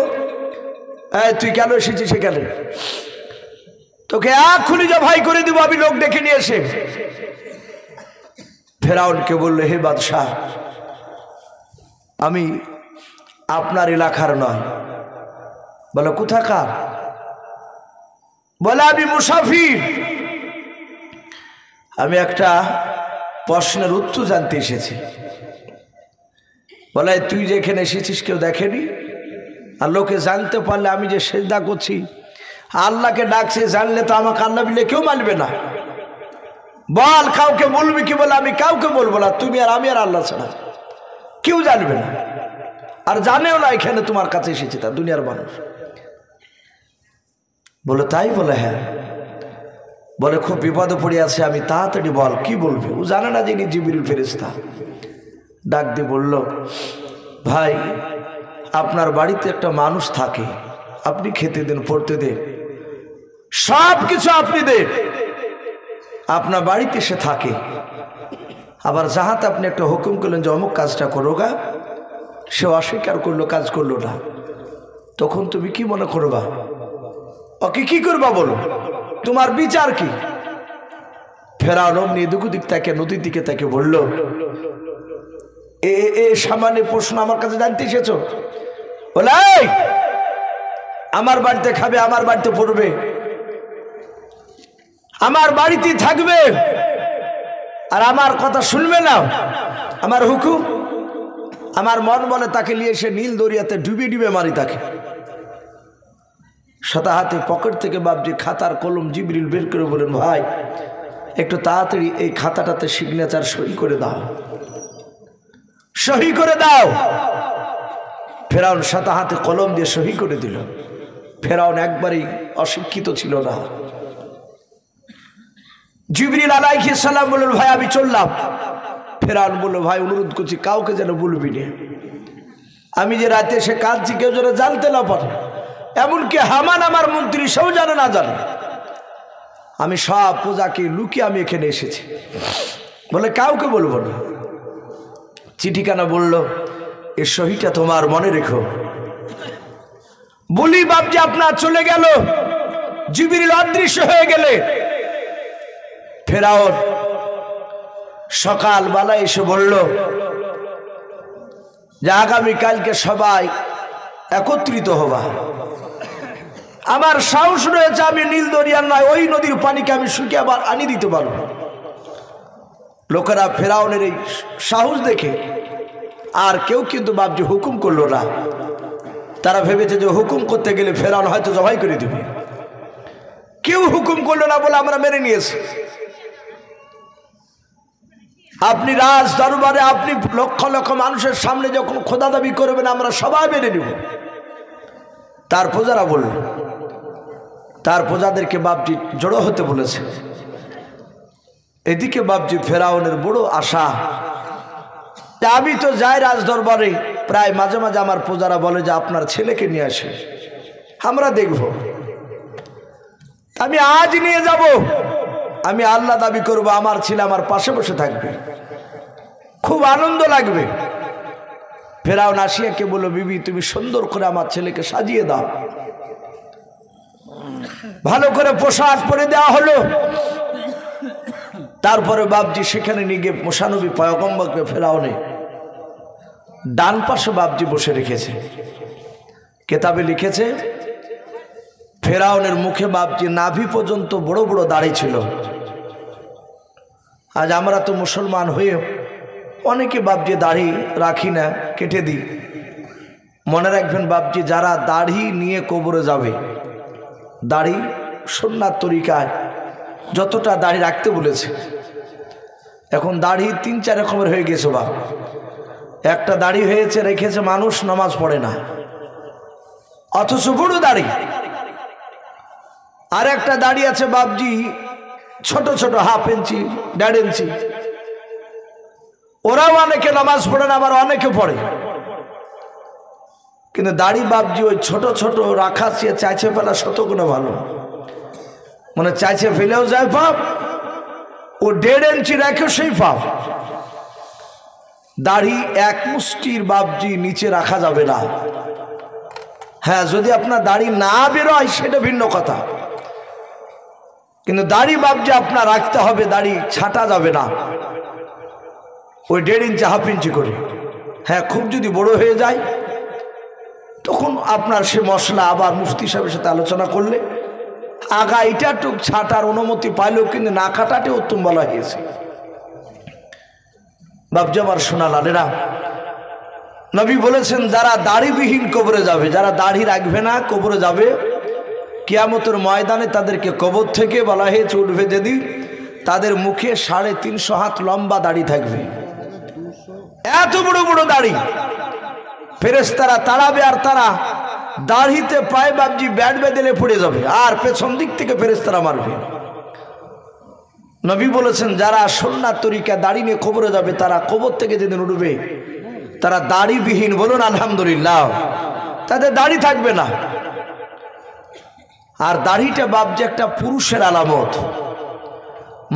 এই তুই কেন এসেছিস সেখানে? তোকে এক্ষুনি জবাই করে দিব আমি লোক ডেকে নিয়ে এসে। ফেরাউনকে বললো, হে বাদশাহ আমি আপনার এলাকার নয়। বলো কোথাকার? বলে আমি মুসাফির, আমি একটা প্রশ্নের উত্তর জানতে এসেছি। বলে তুই যে এখানে এসেছিস কেউ দেখেনি? আর লোকে জানতে পারলে আমি যে সেজদা করছি আল্লাহকে ডাকছে, জানলে তো আমাকে আল্লাহ বলে কেউ মানবে না। বল কাউকে বলবি কি? বলে আমি কাউকে বলবো না, তুমি আর আমি আর আল্লাহ ছাড়া কেউ জানবে না, আর জানেও না এখানে তোমার কাছে এসেছি তা দুনিয়ার মানুষ। বলে তাই? বলে হ্যাঁ। বলে খুব বিপদে পড়ে আছে আমি, তাড়াতাড়ি বল কি বলবে। ও জানে না যে ইনি জিবরিল ফেরেশতা। ডাক দিয়ে বলল, ভাই আপনার বাড়িতে একটা মানুষ থাকে, আপনি খেতে দেন, পড়তে দেন, সব কিছু আপনি দেন, আপনার বাড়িতে সে থাকে। আবার যাহাতে আপনি একটা হুকুম করলেন যে অমুক কাজটা করো গা, সে অস্বীকার করলো, কাজ করলো না, তখন তুমি কি মনে করবা? ওকে কি করবা বলো, তোমার বিচার কি? ফেরাউন অমনি এদিক ওদিক তাকে নদীর দিকে তাকে বলল, এ সামান্য প্রশ্ন আমার কাছে জানতে এসেছো? বলে আমার বাড়িতে খাবে, আমার বাড়িতে পড়বে, আমার বাড়িতেই থাকবে, আর আমার কথা শুনবে না, আমার হুকুম। আমার মন বলে তাকে নিয়ে এসে নীল দরিয়াতে ডুবে ডুবে মারি তাকে। সাদা হাতে পকেট থেকে বাপজি খাতার কলম জিবরিল বের করে বলেন, ভাই একটু তাড়াতাড়ি এই খাতাটাতে সিগনেচার সই করে দাও, সহি করে দাও। ফেরাউন সাদা হাতে কলম দিয়ে সহি করে দিল। ফেরাউন একবারই অশিক্ষিত ছিল না। জিবরিল আলাইহিস সালাম বললেন, ভাই আমি চললাম। ফেরাউন বলল, ভাই অনুরোধ করছি কাউকে যেন বলবি না, আমি যে রাতে এসে কাঁদছি কেউ যেন জানতে না পারে, এমনকি হামান আমার মন্ত্রী সেও জানে না জানে। আমি সব পূজাকে লুকিয়ে আমি এখানে এসেছি। বলে কাউকে বলবো না। চিঠিখানা বলল, এ সহিটা তোমার মনে রেখো। বলি বাপজি আপনার চলে গেল, জিবরিল অদৃশ্য হয়ে গেলে। ফেরাউন সকালবেলা এসে বলল যে আগামীকালকে সবাই একত্রিত হবা। আমার সাহস রয়েছে, আমি নীল দরিয়ার নয় ওই নদীর পানিকে আমি শুকিয়ে আবার আনি দিতে পারবো। লোকেরা ফেরাউনের এই সাহস দেখে আর কেউ কিন্তু বাপজি হুকুম করলো না। তারা ভেবেছে যে হুকুম করতে গেলে ফেরাউন হয়তো জবাই করে দিবে। কেউ হুকুম করলো না বলে আমরা মেনে নিয়েছি। আপনি রাজ দরবারে আপনি লক্ষ লক্ষ মানুষের সামনে যখন খোদা দাবি করবেন আমরা সবাই মেনে নেব। তার প্রজারা বলল, তার প্রজাদেরকে বাপজি জড়ো হতে বলেছে। এদিকে বাপজি ফেরাউনের বড় আশা, আমি তো যাই রাজ দরবারে, প্রায় মাঝে মাঝে আমার প্রজারা বলে যে আপনার ছেলেকে নিয়ে আসে, আমরা দেখব। আমি আজ নিয়ে যাব, আমি আল্লাহ দাবি করব, আমার ছেলে আমার পাশে বসে থাকবে, খুব আনন্দ লাগবে। ফেরাউন আসিয়াকে বলল, বিবি তুমি সুন্দর করে আমার ছেলেকে সাজিয়ে দাও। ভালো করে পোশাক পরে দেওয়া হলো। তারপরে বাপজি সেখানে নিয়ে গিয়ে মুসানবী পয়গম্বরকে ফেরাউনে ডান পাশে বাপজি বসে রেখেছে। কেতাবে লিখেছে ফেরাউনের মুখে বাপজি নাভি পর্যন্ত বড় বড় দাড়ি ছিল। আজ আমরা তো মুসলমান হয়ে অনেকে বাপজি দাড়ি রাখি না, কেটে দিই। মনে রাখবেন বাপজি, যারা দাড়ি নিয়ে কবরে যাবে, দাড়ি সুন্নাত তরিকায় যতটা দাড়ি রাখতে বলেছে, এখন দাড়ি ৩-৪ রকমের হয়ে গেছে বাপ। একটা দাড়ি হয়েছে রেখেছে মানুষ, নামাজ পড়ে না, অথচ বড় দাড়ি। আর একটা দাড়ি আছে বাপজি ছোট ছোট, 1/2 ইঞ্চি 1.5 ইঞ্চি, ওরাও অনেকে নামাজ পড়ে না, আবার অনেকে পড়ে। কিন্তু দাড়ি বাপজি ওই ছোট ছোট রাখা সে চাইছে ফেলা শতগুণে ভালো, মানে চাইছে ফেলেও যায় পাপ, ও 1.5 ইঞ্চি রাখেও সেই পাপ। দাড়ি এক মুষ্টির বাপজি নিচে রাখা যাবে না। হ্যাঁ, যদি আপনার দাড়ি না বেরোয় সেটা ভিন্ন কথা, কিন্তু দাড়ি বাপজি আপনার রাখতে হবে, দাড়ি ছাটা যাবে না, ওই 1.5 ইঞ্চি 1/2 ইঞ্চি করে। হ্যাঁ, খুব যদি বড় হয়ে যায় তখন আপনার সে মশলা আবার মুফতি সাহেবের সাথে আলোচনা করলে আগা এটা টুক ছাটার অনুমতি পাইলেও কিন্তু না কাটাতে উত্তম বলা হয়েছে। বাপজি আমার সোনা লালেরা, নবী বলেছেন যারা দাড়িবিহীন কবরে যাবে, যারা দাড়ি রাখবে না কবরে যাবে, কিয়ামতের ময়দানে তাদেরকে কবর থেকে বলা হয়েছে উঠবে যেদিন, তাদের মুখে 350 হাত লম্বা দাড়ি থাকবে, এত বড় বড় দাড়ি। ফেরেশতারা তাড়াবে আর তারা দাড়িতে পায়ে বাপজি ব্যাট বেঁধে পড়ে যাবে, আর পেছন দিক থেকে ফেরেশতারা মারবে। নবী বলেছেন যারা সুন্নাত তরিকা দাড়ি নিয়ে কবরে যাবে, তারা কবর থেকে যেদিন উঠবে তারা দাড়িবিহীন, বলুন আলহামদুলিল্লাহ, তাদের দাড়ি থাকবে না। আর দাড়িটা বাপজি একটা পুরুষের আলামত।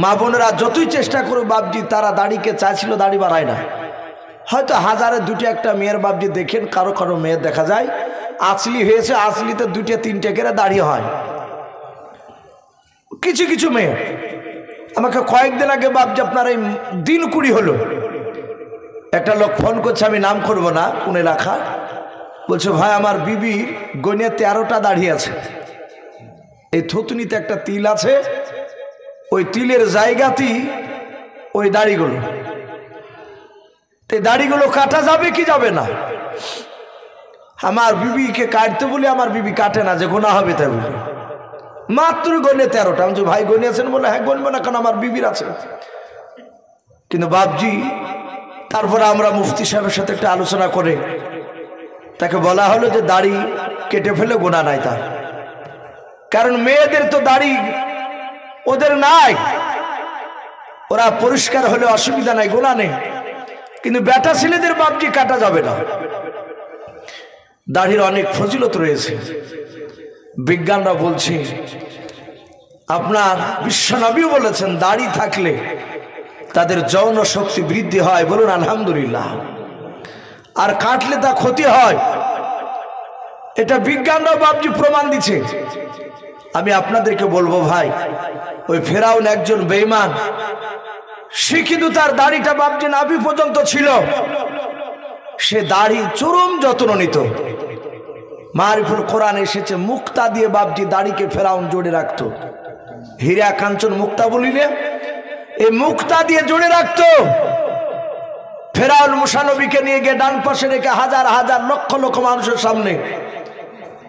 মা বোনেরা যতই চেষ্টা করো বাপজি, তারা দাড়িকে চাইছিল, দাড়ি বাড়ায় না। হয়তো 1000-এ 2টা একটা মেয়ের বাপজি দেখেন, কারো কারো মেয়ের দেখা যায় আসলি হয়েছে, আসলিতে 2-3টে করে দাড়ি হয় কিছু কিছু মেয়ে। আমাকে কয়েকদিন আগে বাপজি আপনার এই দিন 20 হলো একটা লোক ফোন করছে, আমি নাম করব না, কোন এলাকা, বলছে ভাই আমার বিবির গনিয়া 13টা দাড়ি আছে, এই থুতনিতে একটা তিল আছে, ওই তিলের জায়গাতেই ওই দাড়িগুলো, এই দাড়িগুলো কাটা যাবে কি যাবে না? আমার বিবিকে কাটতে বলি, আমার বিবি কাটে না, যে গোনা হবে তাই বলি, মাত্র গনে 13টা। আমি ভাই গনিয়েছেন? বলে হ্যাঁ গনবো না, কারণ আমার বিবির আছে। কিন্তু বাপজি তারপরে আমরা মুফতি সাহেবের সাথে একটা আলোচনা করে তাকে বলা হলো যে দাড়ি কেটে ফেলে গোনা নাই তার, কারণ মেয়েদের তো দাড়ি ওদের নাই, ওরা পরিষ্কার হলে অসুবিধা নাই, গোনা নেই। কিন্তু বেটা ছেলেদের বাপজি কাটা যাবে না। দাড়ির অনেক ফজিলত রয়েছে। বিজ্ঞানরা বলছে, আপনার বিশ্বনবীও বলেছেন দাড়ি থাকলে তাদের যৌন শক্তি বৃদ্ধি হয়, বলুন আলহামদুলিল্লাহ। আর কাটলে তা ক্ষতি হয়, এটা বিজ্ঞানরা বাপজি প্রমাণ দিচ্ছে। আমি আপনাদেরকে বলবো ভাই, ওই ফেরাউন একজন বেঈমান, সে কিন্তু তার দাড়িটা বাপজি নাভি পর্যন্ত ছিল, সে দাড়ি চরম যত্ন নিত। মারিফুল কোরআন এসেছে মুক্তা দিয়ে বাপজি দাড়িকে ফেরাউন জোড়ে রাখতো, হীরা কাঞ্চন মুক্তা বলিলে এই মুক্তা দিয়ে জোড়ে রাখতো। ফেরাউন মুসা নবীকে নিয়ে গিয়ে ডান পাশে রেখে হাজার হাজার লক্ষ লক্ষ মানুষের সামনে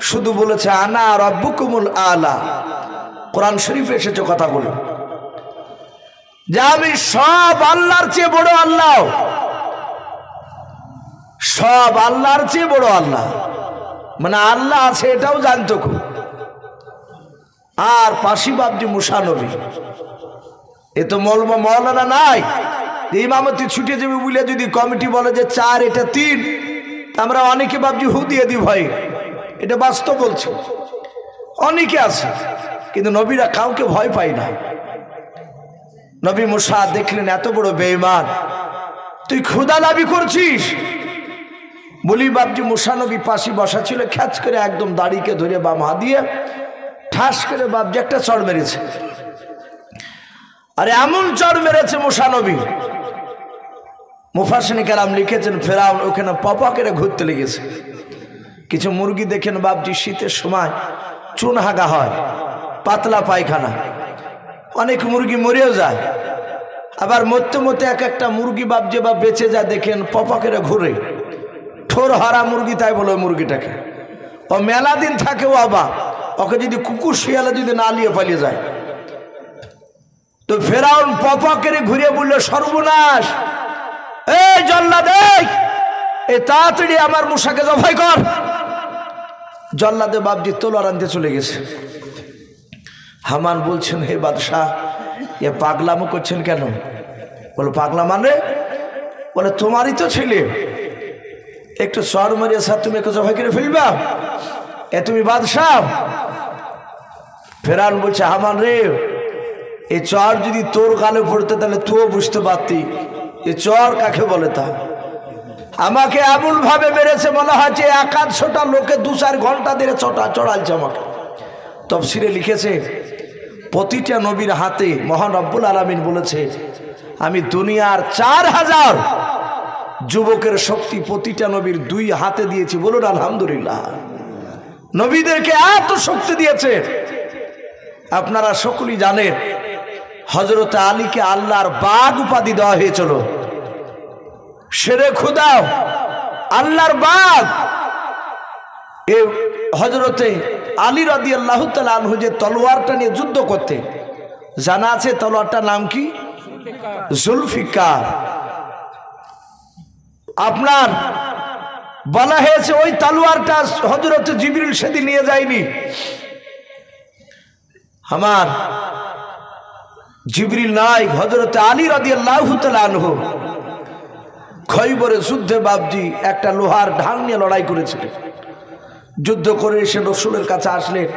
শুধু বলেছে আনা রাব্বুকুমুল আলা। কোরআন শরীফে এসেছে কথাগুলো, যে আমি সব আল্লাহর চেয়ে বড় আল্লাহ, সব আল্লাহর চেয়ে বড় আল্লাহ, মানে আল্লাহ আছে এটাও জানতো খুব। আর পাশি বাপজি মুসা নবী, এ তো মৌলানা নাই যে ইমামতি ছুটে যাবে বলে যদি কমিটি বলে যে 4 এটা 3, আমরা অনেকে বাপজি হু দিয়ে দিই ভাই, এটা বাস্তব বলছে, অনেকে আছে। কিন্তু নবীরা কাউকে ভয় পায় না। নবী মুসা দেখলেন এত বড় বেঈমান, তুই ক্ষুধা দাবি করছিস বলি বাপজি মুসা নবী পাশে বসা ছিল, খ্যাচ করে একদম দাড়িকে ধরে বাম হাত দিয়ে ঠাস করে বাপজি একটা চড় মেরেছে। আরে এমন চড় মেরেছে মুসা নবী, মুফাসসিরিন কেরাম লিখেছেন ফেরাউন ওখানে পপা করে ঘুরতে লেগেছে। কিছু মুরগি দেখেন বাপজি শীতের সময় চুন হাগা হয়, পাতলা পায়খানা, অনেক মুরগি মরেও যায়, আবার মরতে মরতে এক একটা মুরগি বাপজি বা বেঁচে যায় দেখেন পপা করে ঘুরে, ঠোর হারা মুরগি তাই বলে ওই মুরগিটাকে, ও মেলা দিন থাকে, ও আবার ওকে যদি কুকুর শিয়ালে যদি না নিয়ে পালিয়ে যায়। তো ফেরাউন পপা করে ঘুরে বলল সর্বনাশ, এই জল্লাদ এ তাড়াতাড়ি আমার মূসাকে জবাই কর। জল্লাদে বাপজি তলোয়ার আনতে চলে গেছে। হামান বলছেন, হে বাদশাহ, এ পাগলামো করছেন কেন? বলো পাগলা মানে? বলে তোমারই তো ছেলে, একটু চর মারিয়া স্যার তুমি একটু জবাই করে ফেলবা, এ তুমি বাদশাহ? ফেরাউন বলছে, হামান রে, এই চর যদি তোর গালে পড়তে তাহলে তুইও বুঝতে পারতি এ চর কাকে বলে। তা আমাকে এমন ভাবে মেরেছে মনে হয় যে 1-100টা লোকে 2-4 ঘন্টা ধরে চড়ালছে আমাকে। তাফসীরে লিখেছে প্রতিটা নবীর হাতে মহান রব্বুল আলামিন বলেছে, আমি দুনিয়ার 4000 যুবকের শক্তি প্রতিটা নবীর 2 হাতে দিয়েছি। বলুন আলহামদুলিল্লাহ। নবীদেরকে এত শক্তি দিয়েছে। আপনারা সকলেই জানেন হযরত আলীকে আল্লাহর বাঘ উপাধি দেওয়া হয়েছিল। শেরে খুদা, আল্লাহর বাঘ। এই হযরতে আলী রাদিয়াল্লাহু তাআলা আনহু যে তলোয়ারটা নিয়ে যুদ্ধ করতে, জানা আছে তলোয়ারটার নাম কি? জুলফিকার। আপনার বলা হয়েছে ওই তলোয়ারটা হযরতে জিবরিল সেদিন নিয়ে যায়নি। আমার জিবরিল নাই, হযরতে আলী রাদিয়াল্লাহু তাআলা আনহু খৈবরের যুদ্ধে বাপজি একটা লোহার ঢাল নিয়ে লড়াই করেছিলেন। যুদ্ধ করে এসে রাসূলের কাছে আসলেন।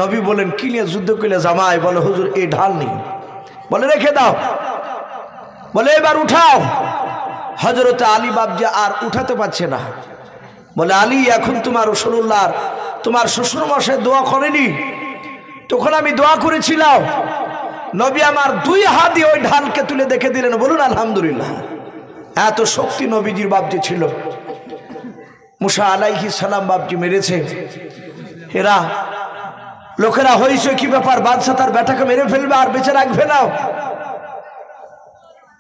নবী বলেন, কি নিয়ে যুদ্ধ করলে? জামাই বলে, হুজুর এই ঢাল নেই। বলে রেখে দাও। বলে এবার উঠাও। হযরতে আলী বাপজি আর উঠাতে পারছে না। বলে, আলী এখন তোমার রাসূলুল্লাহ তোমার শ্বশুর মশাই দোয়া করেনি? তখন আমি দোয়া করেছিলাম। নবী আমার 2 হাত দিয়ে ওই ঢালকে তুলে দেখে দিলেন। বলুন আলহামদুলিল্লাহ। এত শক্তি নবীজির বাপজি ছিল। মুসা আলাইহিস সালাম বাপজি মেরেছে। এরা লোকেরা হইছে কি ব্যাপার, বাদশা তার বেটাকে মেরে ফেলবে আর বেঁচে রাখবে না।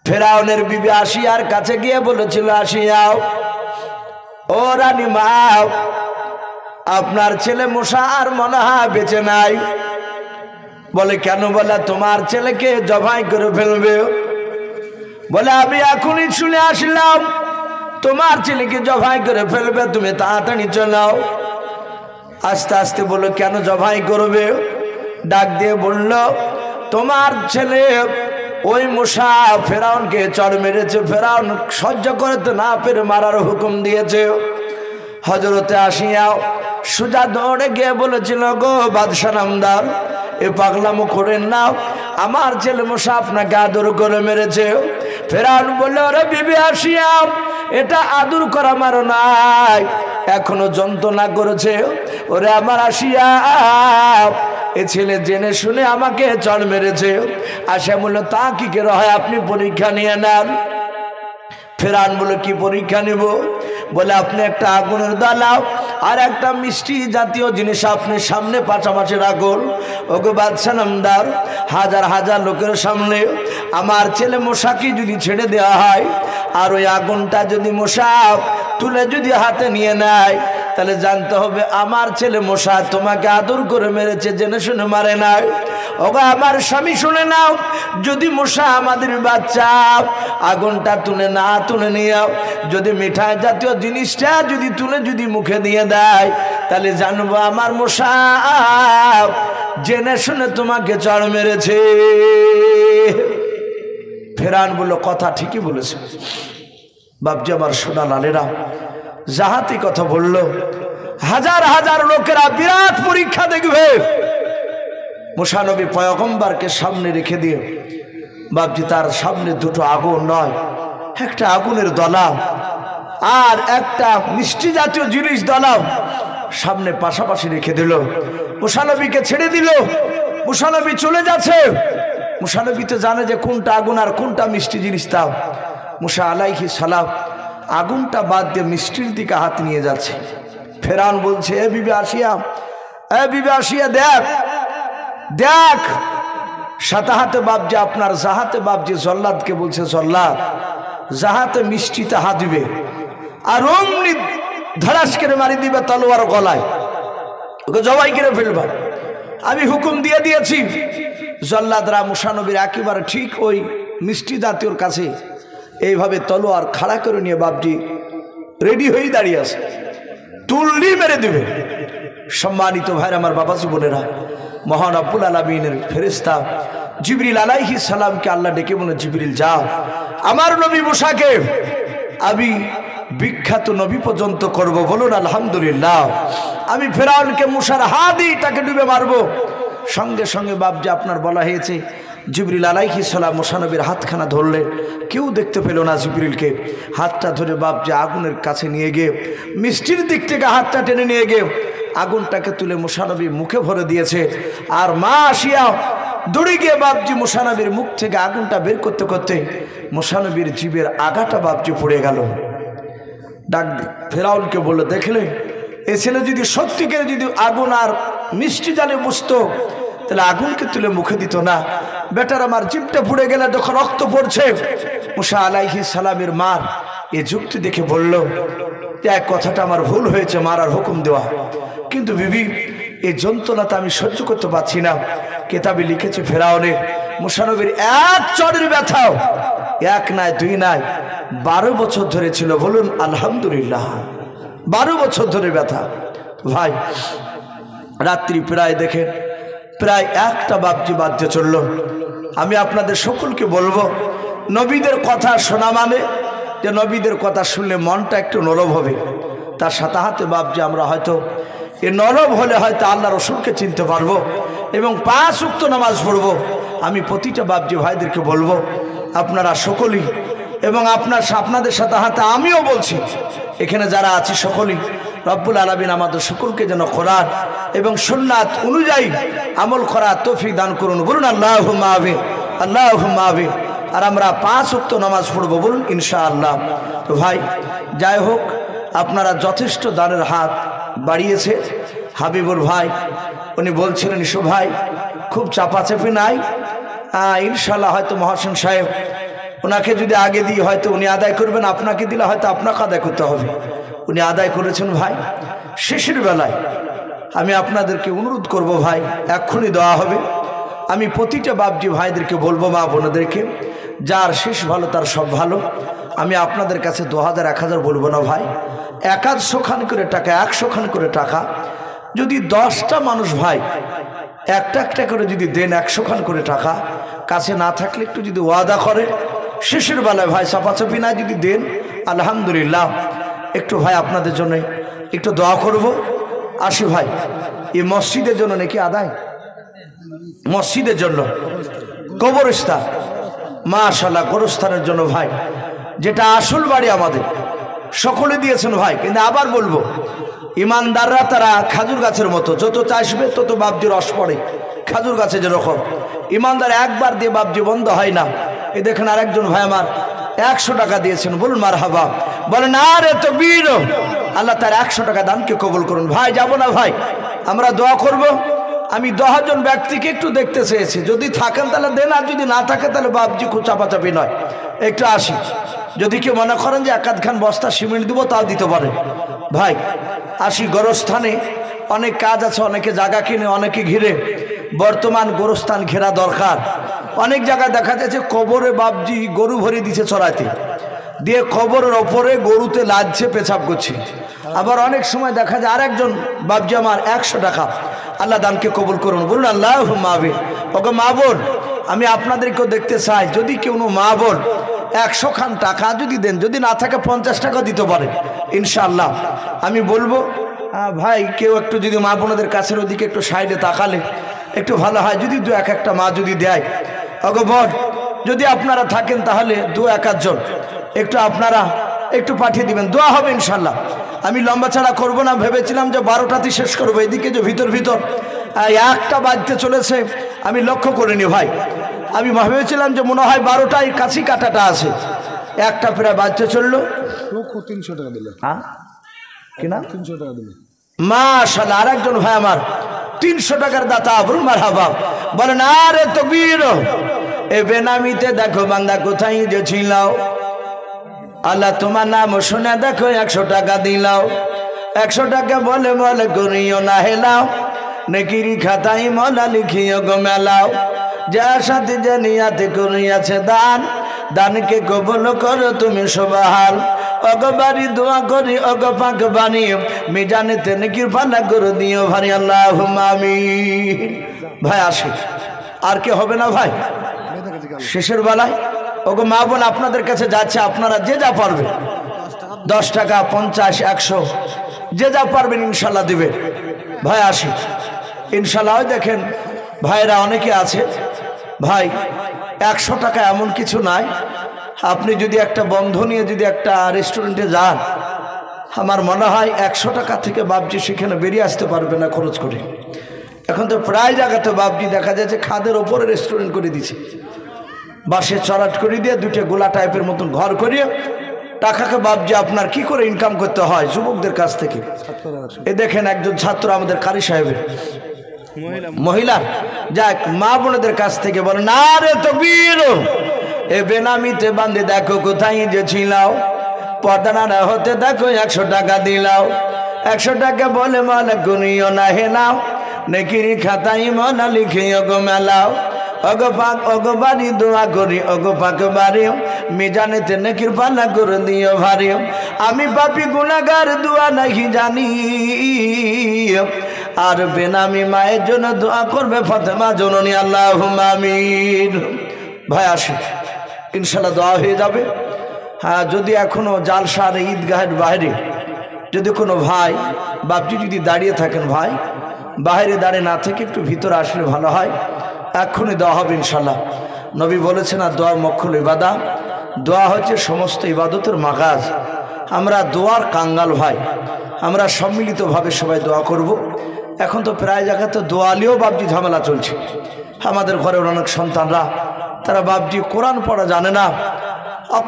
ফেরাউনের বিবি আসিয়ার কাছে গিয়ে বলেছিল, আসিয়াও, ও রানী মা, আপনার ছেলে মুসা আর মনে হয় বেঁচে নাই। বলে কেন? বলে তোমার ছেলেকে জবাই করে ফেলবে। বলে আমি এখনই শুনে আসলাম তোমার ছেলেকে জবাই করে ফেলবে, তুমি তাড়াতাড়ি চলাও। আস্তে আস্তে বলো কেন জবাই করবে? ডাক দিয়ে বলল, তোমার ছেলে ওই মুসা ফেরাউনকে চড় মেরেছে, ফেরাউন সহ্য করতে না পেরে মারার হুকুম দিয়েছে। হযরতে আসিয়া সোজা দৌড়ে গিয়ে বলেছিল, গো বাদশা নামদার, এ পাগলামো করেন না, আমার ছেলে মুসা আপনাকে আদর করে মেরেছে। ফেরাউন বলল, ওরে বিবি আসিয়া, এটা আদর করা মারো নাই, এখনো যন্ত্রণা করেছে। ওরে আমার আসিয়া, এ ছেলে জেনে শুনে আমাকে চড় মেরেছে। আসিয়া বলল, তা কি করে হয়, আপনি পরীক্ষা নিয়ে নেন। ফেরাউন বলে, কি পরীক্ষা নিব? বলে আপনি একটা আগুনের দালাও আর একটা মিষ্টি জাতীয় জিনিস আপনি সামনে পাশাপাশি রাখুন। ওকে বাদশা নামদার, 1000 লোকের সামনে আমার ছেলে মশাকে যদি ছেড়ে দেওয়া হয় আর ওই আগুনটা যদি মশা তুলে যদি হাতে নিয়ে নেয়, তাহলে জানতে হবে আমার ছেলে মশা তোমাকে আদর করে মেরেছে, জেনে শুনে মারে নাই। ওগো আমার স্বামী শুনে নাও, যদি মশা আমাদের বাচ্চা আগুনটা তুলে নিয়ে যদি মিঠাই জাতীয় জিনিসটা যদি তুলে যদি মুখে দিয়ে দেয়, তাহলে জানবো আমার মশা জেনে শুনে তোমাকে চড় মেরেছে। ফেরাউন বলল, কথা ঠিকই বলেছে। বাপজি আমার সোনা লালেরা, জাহাতি কথা বলল, 1000 লোকেরা বিরাট পরীক্ষা দেখবে। মুসা নবী পয়গম্বরকে সামনে রেখে দিয়ে বাপজি তার সামনে 2টো আগুন নয়, একটা আগুনের দলা আর একটা মিষ্টি জাতীয় জিনিস দলা সামনে পাশাপাশি রেখে দিল। মুসা নবীকে ছেড়ে দিল। মুসা নবী চলে যাচ্ছে। মুসা নবী তো জানে যে কোনটা আগুন আর কোনটা মিষ্টি জিনিস। তাও মুসা আলাইহিস সালাম আগুনটা বাদ দিয়ে মিষ্টির দিকে হাত নিয়ে যাচ্ছে। ফেরাউন বলছে, এ বিবি আসিয়া, এ বিবি আসিয়া, দেখ দেখ। সাথে হাতে বাপজি আপনার জাহাতে বাপজি জল্লাদকে বলছে, জল্লাদ জাহাতে মিষ্টিতে হাত দিবে আর অমনি ধরাস করে মারি দিবে তলোয়ার গলায়, ওকে জবাই করে ফেলবা। আমি হুকুম দিয়ে দিয়েছি। জল্লাদরা মুসা নবীর একেবারে ঠিক ওই মিষ্টি জাতীয়র কাছে এইভাবে তলোয়ার খাড়া করে নিয়ে বাপজি রেডি হয়েই দাঁড়িয়ে আছে, তুললি মেরে দেবে। সম্মানিত ভাইরা আমার, বাবাজি বোনেরা, মহান রব্বুল আলামিনের ফেরেশতা জিবরিল আলাইহিস সালামকে আল্লাহ ডেকে বলে, জিবরিল যাও, আমার নবী মুসাকে আমি বিখ্যাত নবী পর্যন্ত করব। বলুন আলহামদুলিল্লাহ। আমি ফেরাউনকে মুসার হাতই তাকে ডুবে মারবো। সঙ্গে সঙ্গে বাপজি আপনার বলা হয়েছে জিবরিল আলাইহিস সালাম মুসা নবীর হাতখানা ধরলেন, কেউ দেখতে পেল না জিবরিলকে। হাতটা ধরে বাপজি আগুনের কাছে নিয়ে গিয়ে মিষ্টির দিক থেকে হাতটা টেনে নিয়ে গিয়ে আগুনটাকে তুলে মুসা নবী মুখে ভরে দিয়েছে। আর মা আসিয়া দৌড়ে গিয়ে বাপজি মুসা নবীর মুখ থেকে আগুনটা বের করতে করতে মুসা নবীর জীবের আগাটা বাপজি পড়ে গেল। ডাক ফেরাউনকে বলল, দেখলে এ ছেলে যদি সত্যিকারে যদি আগুন আর মিষ্টি জানে বুঝতো তাহলে আগুনকে তুলে মুখে দিত না। বেটার আমার জিভটা পুড়ে গেলে যখন রক্ত পড়ছে। মুসা আলাইহিস সালামের মার এ যুক্তি দেখে বলল, এক কথাটা আমার ভুল হয়েছে, মারার হুকুম দেওয়া, কিন্তু বিবি এই যন্ত্রণাটা আমি সহ্য করতে পারছি না। কেতাবে লিখেছে ফেরাউনে মুসা নবীর এক চড়ের ব্যথাও এক নাই দুই নাই 12 বছর ধরে ছিল। বলুন আলহামদুলিল্লাহ, 12 বছর ধরে ব্যথা। ভাই রাত্রি প্রায় দেখেন প্রায় একটা বাপজি বাদ্য চলল। আমি আপনাদের সকলকে বলবো, নবীদের কথা শোনা মানে যে নবীদের কথা শুনলে মনটা একটু নরম হবে। তার সাথে হাতে বাপজি আমরা হয়তো এ নরম হলে হয়তো আল্লাহ রসুলকে চিনতে পারবো এবং 5 ওয়াক্ত নামাজ পড়বো। আমি প্রতিটা বাপজি ভাইদেরকে বলবো, আপনারা সকলেই এবং আপনাদের সাথে হাতে আমিও বলছি, এখানে যারা আছি সকলেই রব্বুল আলামিন আমাদের সকলকে যেন কোরআন এবং সুন্নাত অনুযায়ী আমল করার তৌফিক দান করুন। বলুন আল্লাহুম্মা আমিন, আল্লাহুম্মা আমিন। আর আমরা 5 ওয়াক্ত নামাজ পড়বো, বলুন ইনশাআল্লাহ। তো ভাই যাই হোক, আপনারা যথেষ্ট দানের হাত বাড়িয়েছে। হাবিবুর ভাই উনি বলছিলেন, ইসু ভাই খুব চাপাচাপি নাই, ইনশাআল্লাহ হয়তো মহাসেন সাহেব ওনাকে যদি আগে দিই হয়তো উনি আদায় করবেন, আপনাকে দিলে হয়তো আপনাকে আদায় করতে হবে। উনি আদায় করেছেন ভাই। শেষের বেলায় আমি আপনাদেরকে অনুরোধ করব ভাই, এক্ষুনি দেওয়া হবে। আমি প্রতিটা বাপজি ভাইদেরকে বলবো, মা বোনদেরকে, যার শেষ ভালো তার সব ভালো। আমি আপনাদের কাছে 2000 1000 বলবো না ভাই, 100 খান করে টাকা, 100 খান করে টাকা যদি 10টা মানুষ ভাই একটা একটা করে যদি দেন, 100 খান করে টাকা, কাছে না থাকলে একটু যদি ওয়াদা করে শেষের বেলায় ভাই চাপাচাপি না যদি দেন, আলহামদুলিল্লাহ। একটু ভাই আপনাদের জন্য একটু দোয়া করব। আসি ভাই, এই মসজিদের জন্য নাকি আদায়, মসজিদের জন্য কবরস্থান, মাশাআল্লাহ কবরস্থানের জন্য ভাই, যেটা আসল বাড়ি আমাদের সকলে দিয়েছেন ভাই। কিন্তু আবার বলবো, ইমানদাররা তারা খাজুর গাছের মতো, যত চাষবে তত বাপজি রস পড়ে। খাজুর গাছে যেরকম ইমানদার একবার দিয়ে বাপজি বন্ধ হয় না। এই দেখেন আরেকজন ভাই আমার 100 টাকা দিয়েছেন, বলুন মারহাবা, বলেন আরে তো বীর, আল্লাহ তার 100 টাকা দানকে কবুল করুন। ভাই যাব না ভাই, আমরা দোয়া করব। আমি 10 জন ব্যক্তিকে একটু দেখতে চেয়েছি, যদি থাকেন তাহলে দেন, আর যদি না থাকে তাহলে বাপজি খুব চাপাচাপি নয়, একটু আসি। যদি কেউ মনে করেন যে 1 খান বস্তা সিমেন্ট দিব, তাও দিতে পারে ভাই। আসি, গোরস্থানে অনেক কাজ আছে, অনেকে জায়গা কিনে, অনেকে ঘিরে। বর্তমান গোরস্থান ঘেরা দরকার। অনেক জায়গায় দেখা যাচ্ছে কবরে বাপজি গরু ভরে দিচ্ছে চড়াইতে, দিয়ে কবরের ওপরে গরুতে লাজছে, পেছাব করছে। আবার অনেক সময় দেখা যায় আরেকজন বাপজি আমার 100 টাকা, আল্লাহ দানকে কবুল করুন, বলুন আল্লাহুম্মা আমিন। ওকে মা বোন, আমি আপনাদেরকেও দেখতে চাই, যদি কেউ মা বোন 100 খান টাকা যদি দেন, যদি না থাকে 50 টাকা দিতে পারে ইনশাআল্লাহ। আমি বলবো ভাই, কেউ একটু যদি মা বোনদের কাছের ওদিকে একটু সাইডে তাকালে একটু ভালো হয়। যদি 2-1টা মা যদি দেয়, ওকে বল, যদি আপনারা থাকেন তাহলে 2-1 জন একটু আপনারা একটু পাঠিয়ে দিবেন, দোয়া হবে ইনশাআল্লাহ। আমি লম্বা ছাড়া করবো না, ভেবেছিলাম যে 12টাতেই শেষ করবো। এদিকে যে ভিতর একটা বাজতে চলেছে, আমি লক্ষ্য করিনি ভাই। আমি ভেবেছিলাম যে মনে হয় 12টায় কাছেই কাটাটা আছে, একটা প্রায় বাজতে চললো। 300 টাকা দিল, হ্যাঁ কিনা 300 টাকা দিল, মাশাআল্লাহ। আরেকজন ভাই আমার 300 টাকার দাতা, বলুন মারহাবা, বলেন আরে তো বীর। এ বেনামিতে দেখো বান্দা কোথায় যে ছিলাও, আল্লাহ তোমার নাম শুনে দেখো 100 টাকা দিলাও। 100 টাকা বলে বলে করিও না হেলাও, নেকিরি খাতাই মলা লিখিও গো মেলাও। যার সাথে যে নিয়াতে করিয়াছে দান, দানকে কবুল করো তুমি সুবহান। অগবারি দোয়া করি অগ পাক বাণী মিজানেতে নেকির পাল্লা করে দিও ভাই আল্লাহুম্মা আমিন। ভাই আসে আর কে হবে না ভাই শেষের বেলায়? ওগো মা বোন আপনাদের কাছে যাচ্ছে, আপনারা যে যা পারবেন 10 টাকা 50 100 যে যা পারবেন ইনশাল্লাহ দিবে। ভাই আসি ইনশাল্লাহ। দেখেন ভাইরা অনেকে আছে ভাই 100 টাকা এমন কিছু নাই। আপনি যদি একটা বন্ধ নিয়ে যদি একটা রেস্টুরেন্টে যান, আমার মনে হয় 100 টাকা থেকে বাবজি সেখানে বেরিয়ে আসতে পারবে না খরচ করে। এখন তো প্রায় জায়গাতে বাবজি দেখা যাচ্ছে খাদের ওপরে রেস্টুরেন্ট করে দিচ্ছে, বাসে চড়াট করে দিয়ে 2টা গোলা টাইপের মতন ঘর করিয়ে টাকাকে বাবজি আপনার কি করে ইনকাম করতে হয় যুবকদের কাছ থেকে। এ দেখেন একজন ছাত্র আমাদের কারি সাহেবের মহিলা যাক মা বোনদের কাছ থেকে বলে না রে তকবীর, এ বেনামিতে বান্ধে দেখো কোথায় যে ছিলাও, পর্দা না হতে দেখো 100 টাকা দিলাও, 100 টাকা বলে মালা গুনিও না হেলাও, নেকিরি খাতাই মনা লিখিও গো মেলাও, অগো পাক অগো বাড়ি দোয়া করি অগো পাক বাড়ি মিজানেতে নেকির পাল্লা করে দিও ভারী, আমি পাপী গুনাহগার দোয়া নাহি জানি, আর বেনামি মায়ের জন্য দোয়া করবে ফাতেমা জননী আল্লাহুম্মা আমিন। ভাই আসে ইনশাল্লাহ দোয়া হয়ে যাবে। হ্যাঁ যদি এখনো জালসার ঈদগাহের বাইরে যদি কোনো ভাই বাপজি যদি দাঁড়িয়ে থাকেন, ভাই বাইরে দাঁড়িয়ে না থেকে একটু ভিতরে আসলে ভালো হয়, এক্ষুনি দেওয়া হবে ইনশাল্লাহ। নবী বলেছেন আর দোয়া মক্খুল ইবাদা, দোয়া হচ্ছে সমস্ত ইবাদতের মাগাজ। আমরা দোয়ার কাঙ্গাল ভাই, আমরা সম্মিলিতভাবে সবাই দোয়া করব। এখন তো প্রায় জায়গাতে দোয়ালিও বাবজি ঝামেলা চলছে। আমাদের ঘরের অনেক সন্তানরা তারা বাবজি কোরআন পড়া জানে না,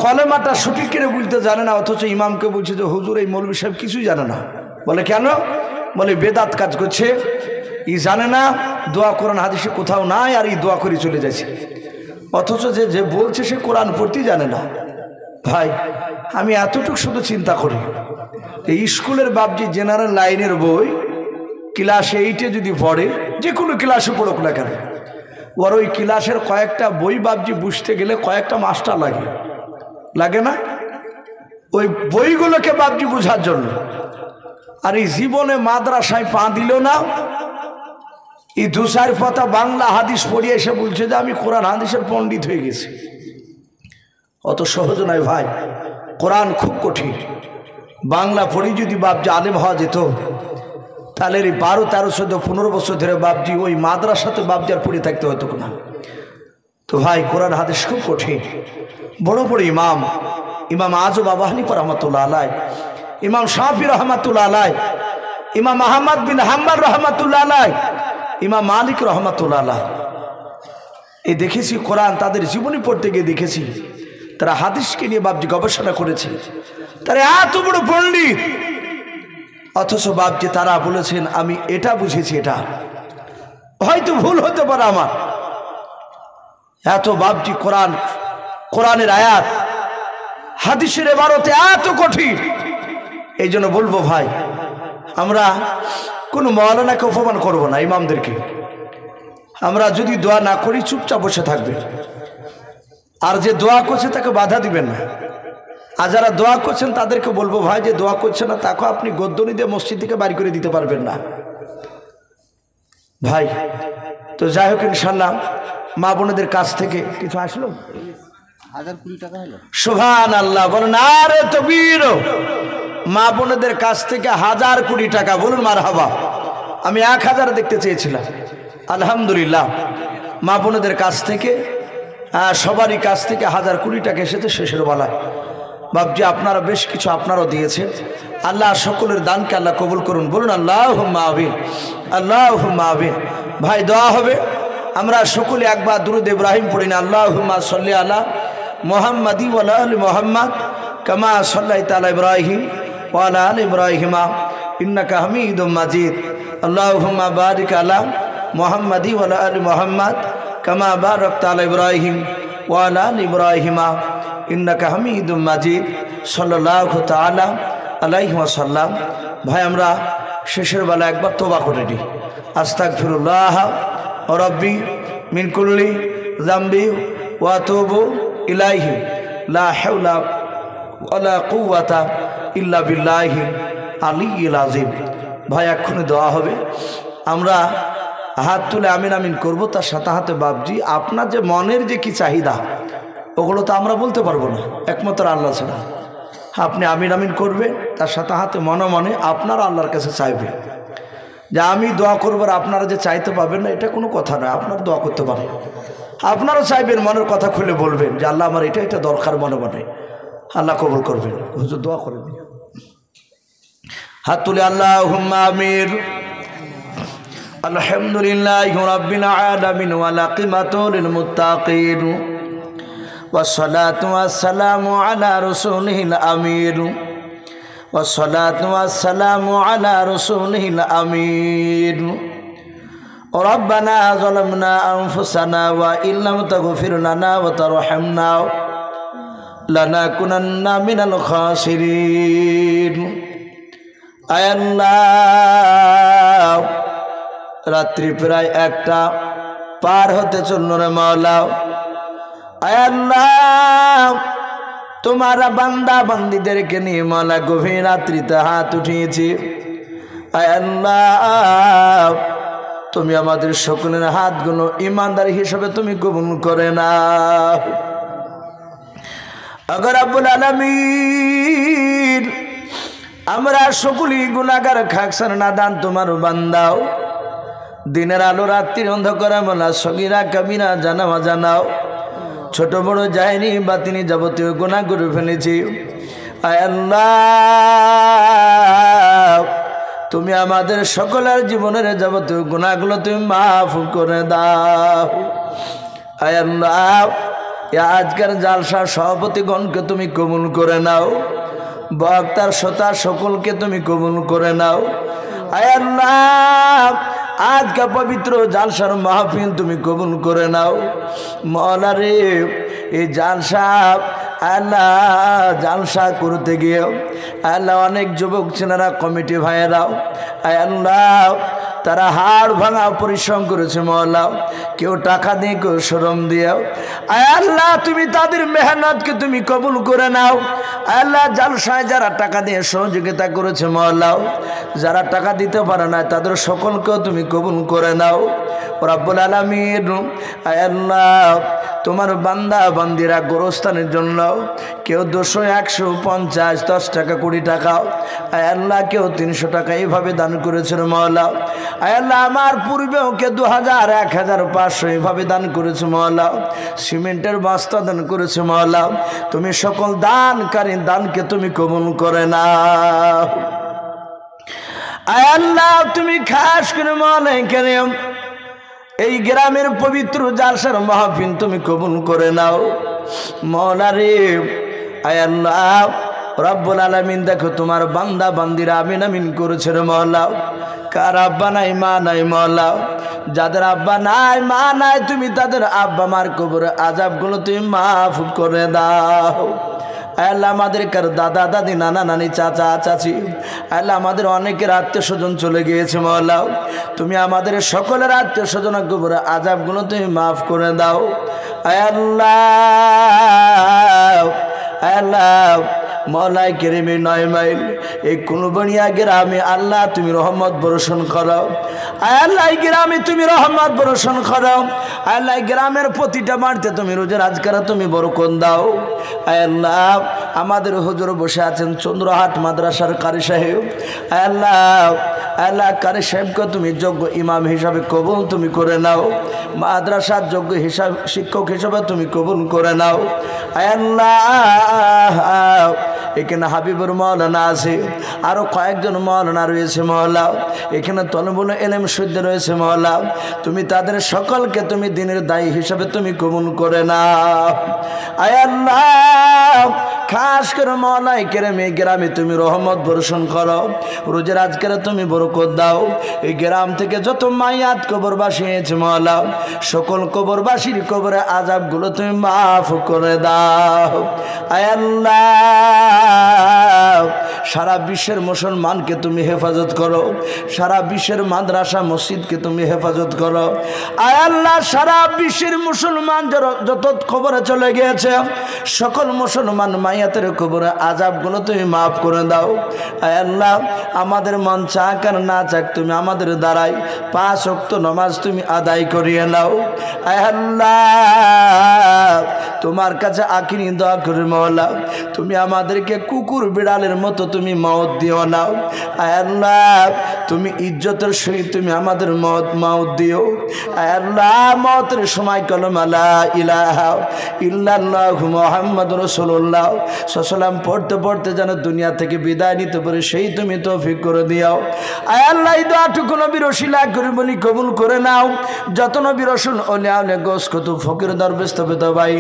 কলেমাটা সঠিক করে বলতে জানে না, অথচ ইমামকে বলছে যে হুজুর এই মৌলভী সাহেব কিছুই জানে না। বলে কেন? বলে বেদাত কাজ করছে, ই জানে না, দোয়া কোরআন হাদিসে কোথাও নাই, আর এই দোয়া করে চলে যাচ্ছে। অথচ যে বলছে সে কোরআন পড়তেই জানে না। ভাই আমি এতটুকু শুধু চিন্তা করি, এই স্কুলের বাবজি জেনারেল লাইনের বই ক্লাস 8-এ যদি পড়ে, যে কোনো ক্লাসে পড়ুক না কেন, ওর ওই ক্লাসের কয়েকটা বই বাবজি বুঝতে গেলে কয়েকটা মাস্টার লাগে, লাগে না? ওই বইগুলোকে বাবজি বোঝার জন্য। আর এই জীবনে মাদ্রাসায় পা দিল না, এই 2-4 পাতা বাংলা হাদিস পড়িয়ে এসে বলছে যে আমি কোরআন হাদিসের পণ্ডিত হয়ে গেছি। অত সহজ নয় ভাই, কোরআন খুব কঠিন। বাংলা পড়ি যদি বাবজি আলেম হওয়া যেত, তাহলে এই 12, 13, 14, 15 বছর ধরে বাবজি ওই মাদ্রাসাতে বাবজি আর পড়ে থাকতে হতো না। তো ভাই কোরআন হাদিস খুব কঠিন। বড় বড় ইমাম, ইমাম আযম আবু হানিফা রহমাতুল্লাহ আলাইহি, ইমাম শাফি রহমাতুল্লাহ আলাইহি, ইমাম আহমদ বিন হাম্বল রহমাতুল্লাহ আলাইহি, ইমাম মালিক রহমাতুল্লাহ আলাইহি, এই দেখেছি কোরআন তাদের জীবনী পড়তে গিয়ে দেখেছি তারা হাদিসকে নিয়ে বাবজি গবেষণা করেছে, তারা এত বড় পণ্ডিত, অথচ বাবজি তারা বলেছেন আমি এটা বুঝেছি, এটা হয়তো ভুল হতে পারে আমার। এত বাবজি কোরআনের আয়াত হাদিসের ইবারতে এত কঠিন। এই জন্য বলবো ভাই, আমরা কোনো মাওলানাকে অপমান করব না, ইমামদেরকে। আমরা যদি দোয়া না করি চুপচাপ বসে থাকবে, আর যে দোয়া করছে তাকে বাধা দিবেন না। আর যারা দোয়া করছেন তাদেরকে বলবো ভাই, যে দোয়া করছে না তাকে আপনি গদ্দনি দিয়ে মসজিদ থেকে বাড়ি করে দিতে পারবেন না ভাই। তো যাই হোক ইনশাল্লাহ মা বোনদের কাছ থেকে কিছু আসলো 1020 টাকা হলো। সুবহানাল্লাহ বলুন আরে তাকবীর। মা বোনদের কাছ থেকে 1020 টাকা, বলুন মারহাবা। আমি 1000 দেখতে চেয়েছিলাম, আলহামদুলিল্লাহ মা বোনদের কাছ থেকে সবারই কাছ থেকে 1020 টাকা এসেছে শেষের বেলায়। বাবজি আপনারা বেশ কিছু আপনারাও দিয়েছেন, আল্লাহ সকলের দানকে আল্লাহ কবুল করুন, বলুন আল্লাহুম্মা আমিন, আল্লাহুম্মা আমিন। ভাই দোয়া হবে, আমরা সকলে একবার দুরূদ ইব্রাহিম পড়ি না, আল্লাহুম্মা সাল্লি আলা মুহাম্মাদি ওয়া আলা আলি মুহাম্মাদ কামা সাল্লাইতা আলা ইব্রাহিম ওয়া আলা আলি ইব্রাহিমা ইন্নাকা হামিদুম মাজিদ। আল্লাহুম্মা বারিক আলা মুহাম্মাদি ওয়া আলা আলি মুহাম্মাদ কামা বারাকতা আলা ইব্রাহিম ওয়া আলা আলি ইব্রাহিমা ইন্নাকা হামিদুম মাজিদ সাল্লাল্লাহু তাআলা আলাইহি ওয়াসাল্লাম। ভাই আমরা শেষের বেলা একবার তওবা করে নিই, আস্তাগফিরুল্লাহ রাব্বি মিন কুল্লি যামবি ওয়া আতুবু ইলাইহি লা হাওলা ওয়ালা কুওয়াতা ইল্লা বিল্লাহিল আলিয়্যিল আযীম। ভাই এক্ষুনি দোয়া হবে, আমরা হাত তুলে আমিন আমিন করব। তার সাথে হাতে বাপজি আপনার যে মনের যে কি চাহিদা ওগুলো তো আমরা বলতে পারবো না একমাত্র আল্লাহ ছাড়া। আপনি আমিন আমিন করবেন, তার সাথে হাতে মনে মনে আপনারা আল্লাহর কাছে চাইবেন যে আমি দোয়া করবো আর আপনারা যে চাইতে পারবেন না এটা কোনো কথা নয়। আপনারা দোয়া করতে পারেন, আপনারাও চাইবেন, মনের কথা খুলে বলবেন যে আল্লাহ আমার এটা দরকার মনে মনে, আল্লাহ কবুল করবেন। হুজুর দোয়া করেন, হাত তুলে আল্লাহুম্মা আমিন। আলহামদুলিল্লাহি রাব্বিল আলামিন ওয়াল আকিবাতু লিল মুত্তাকিন ওয়াসসালাতু ওয়াসসালামু আলা রাসূলিল আমিন ওয়াসসালাতু ওয়াসসালামু আলা রাসূলিল আমিন। রব্বানা যালামনা আনফুসানা ওয়া ইল্লাম তাগফির লানা ওয়া তারহামনা লানাকুনান্না মিনাল খাসিরিন। আয় আল্লাহ, রাত্রি প্রায় 1টা পার হতে চলল রে মাওলা। আয় আল্লাহ, তোমার বান্দা বান্দীদেরকে নিয়ে মাওলা গভীর রাত্রিতে হাত উঠিয়েছি। আয় আল্লাহ, তুমি আমাদের সকলের হাতগুলো ইমানদার হিসেবে তুমি কবুল করে নাও। আগে রব্বুল আলামিন, আমরা সকলেই গুনাহগার, খাকসার নাদান তোমার বান্দাও। দিনের আলো রাত্রির অন্ধকারে মালা সগীরা কাবিরা জানা জানাও, ছোট বড় যায়নি বাতিনি যাবতীয় গুনাহ করে ফেলেছি। আয় আল্লাহ, তুমি আমাদের সকলের জীবনের যাবতীয় গুনাহগুলো তুমি মাফ করে দাও। আয় আল্লাহ, আজকের জালসার সভাপতিগণকে তুমি কবুল করে নাও, বক্তার শ্রোতা সকলকে তুমি কবুল করে নাও। আয় আল্লাহ, আজকে পবিত্র জালসার মাহফিল তুমি কবুল করে নাও। মওলা রে, এই জালসা আল্লাহ জালসা করতে গিয়ে আল্লাহ অনেক যুবক ছেলেরা কমিটি ভাইয়েরাও আয় আল্লাহ তারা হাড় ভাঙা পরিশ্রম করেছে মওলা, কেউ টাকা দিয়ে কেউ শ্রম দিয়েও। আয় আল্লাহ, তুমি তাদের মেহনতকে তুমি কবুল করে নাও। আয় আল্লাহ, জালসায় যারা টাকা দিয়ে সহযোগিতা করেছে মওলাও, যারা টাকা দিতে পারে না তাদের সকলকেও তুমি কবুল করে নাও রব্বুল আলামিন। আয় আল্লাহ, তোমার বান্দা বান্দিরা গোরস্থানের জন্য কেউ 200, 150, 10 টাকা, 20 টাকা, আয় আল্লাহ কেউ 300 টাকা এইভাবে দান করেছিল মওলা। আয় আল্লাহ, আমার পূর্বেও কে 2000, 1500 এইভাবে দান করেছে মওলা। সিমেন্টের বস্তা দান করেছে মওলা। তুমি সকল দানকারী দানকে তুমি কবুল করে নাও। আয় আল্লাহ, তুমি খাস করে মওলা কারীম এই গ্রামের পবিত্র জালসার মাহফিল তুমি কবুল করে নাও মওলা রে। আয় আল্লাহ রব্বুল আলামিন, দেখো তোমার বান্দা বান্দিরা আমিন আমিন করেছে রে মওলা। কার আব্বা নাই মা নাই মওলা, যাদের আব্বা নাই মা নাই তুমি তাদের আব্বা মার কবরে আযাবগুলো তুমি মাফ করে দাও। আল্লাহ, আমাদের কার দাদা দাদি নানা নানি চাচা চাচি আল্লাহ আমাদের অনেকের আত্মীয় স্বজন চলে গিয়েছে মওলা, তুমি আমাদের সকলের আত্মীয় স্বজন কবরে আযাবগুলো তুমি মাফ করে দাও। আয় আল্লাহ, আল্লাহ মওলাই কেরিমে 9 মাইল এই কুলবানিয়া গ্রামে আল্লাহ তুমি রহমত বর্ষণ করো। আয় আল্লাহ, গ্রামে তুমি রহমত বর্ষণ করো। আল্লাহ, গ্রামের প্রতিটা বাড়িতে তুমি রোজের আজকারা তুমি বরকত দাও। আয় আল্লাহ, আমাদের হুজুর বসে আছেন চন্দ্রহাট মাদ্রাসার কারি সাহেব। আয় আল্লাহ, আল্লাহ কারি সাহেবকে তুমি যোগ্য ইমাম হিসাবে কবুল তুমি করে নাও, মাদ্রাসার যোগ্য শিক্ষক হিসাবে তুমি কবুল করে নাও। আয় আল্লাহ, এখানে হাবিবুর মাওলানা আছে, আরো কয়েকজন মাওলানা রয়েছে মওলা, এখানে তলবুল ইলম শুদ্ধ রয়েছে মওলা, তুমি তাদের সকলকে তুমি দিনের দায়ী হিসাবে তুমি কবুল করে নাও। আয় আল্লাহ, খাস করে মওলাই কেরাম এই গ্রামে তুমি রহমত বর্ষণ করো, রোজের আজকের তুমি বরকত দাও। এই গ্রাম থেকে যত মাইয়াত কবরবাসী হয়েছে মওলা, সকল কবরবাসীর কবরে আযাবগুলো তুমি মাফ করে দাও। আয় আল্লাহ, সারা বিশ্বের মুসলমানকে তুমি হেফাজত করো, সারা বিশ্বের মাদ্রাসা মসজিদকে তুমি হেফাজত করো। আয় আল্লাহ, সারা বিশ্বের মুসলমান যত কবরে চলে গিয়েছে সকল মুসলমান মাইয়াতের কবরে আযাবগুলো তুমি মাফ করে দাও। আয় আল্লাহ, আমাদের মন চাক আর না চাক তুমি আমাদের দ্বারাই 5 ওয়াক্ত নামাজ তুমি আদায় করিয়ে নাও। আয় আল্লাহ, তোমার কাছে আখিরি দোয়া করি মাওলা, তুমি আমাদেরকে কুকুর বিড়ালের মতো তুমি মওত দিও না। আয় আল্লাহ, তুমি ইজ্জতের সহিত তুমি আমাদের মওত দিও। আয় আল্লাহ, মওতের সময় কলমা লা ইলাহা ইল্লাল্লাহু মুহাম্মাদুর রাসূলুল্লাহ সাল্লাল্লাহু পড়তে পড়তে যেন দুনিয়া থেকে বিদায় নিতে পারে সেই তুমি তৌফিক করে দিও। আয় আল্লাহ, এই দোয়াটুকু নবীর ওসিলা করে বলি কবুল করে নাও। যত নবীর রাসূল ওলিয়া আউলিয়া গোস কত ফকির দরবেশ তবে ভাই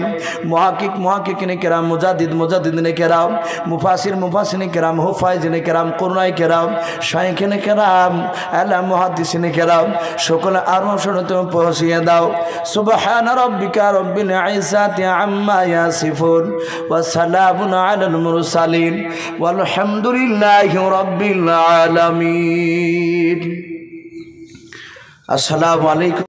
মুহাক্কিকিনে কেরাম মুজাদ্দিদিনে কেরাম মুফাসিরিনে কেরাম হুফাইজিনে কেরাম কুরআনে কেরাম শাইখিনে কেরাম আলা মুহাদ্দিসিনে কেরাম সকলে আরো শুনতে পৌঁছিয়ে দাও। সুবহান রাব্বিকা রাব্বিল ইজ্জাতি আম্মা ইয়াসিফুন ওয়া সালামুন আলাল মুরসালিন ওয়ালহামদুলিল্লাহি রাব্বিল আলামিন। আসসালামু আলাইকুম।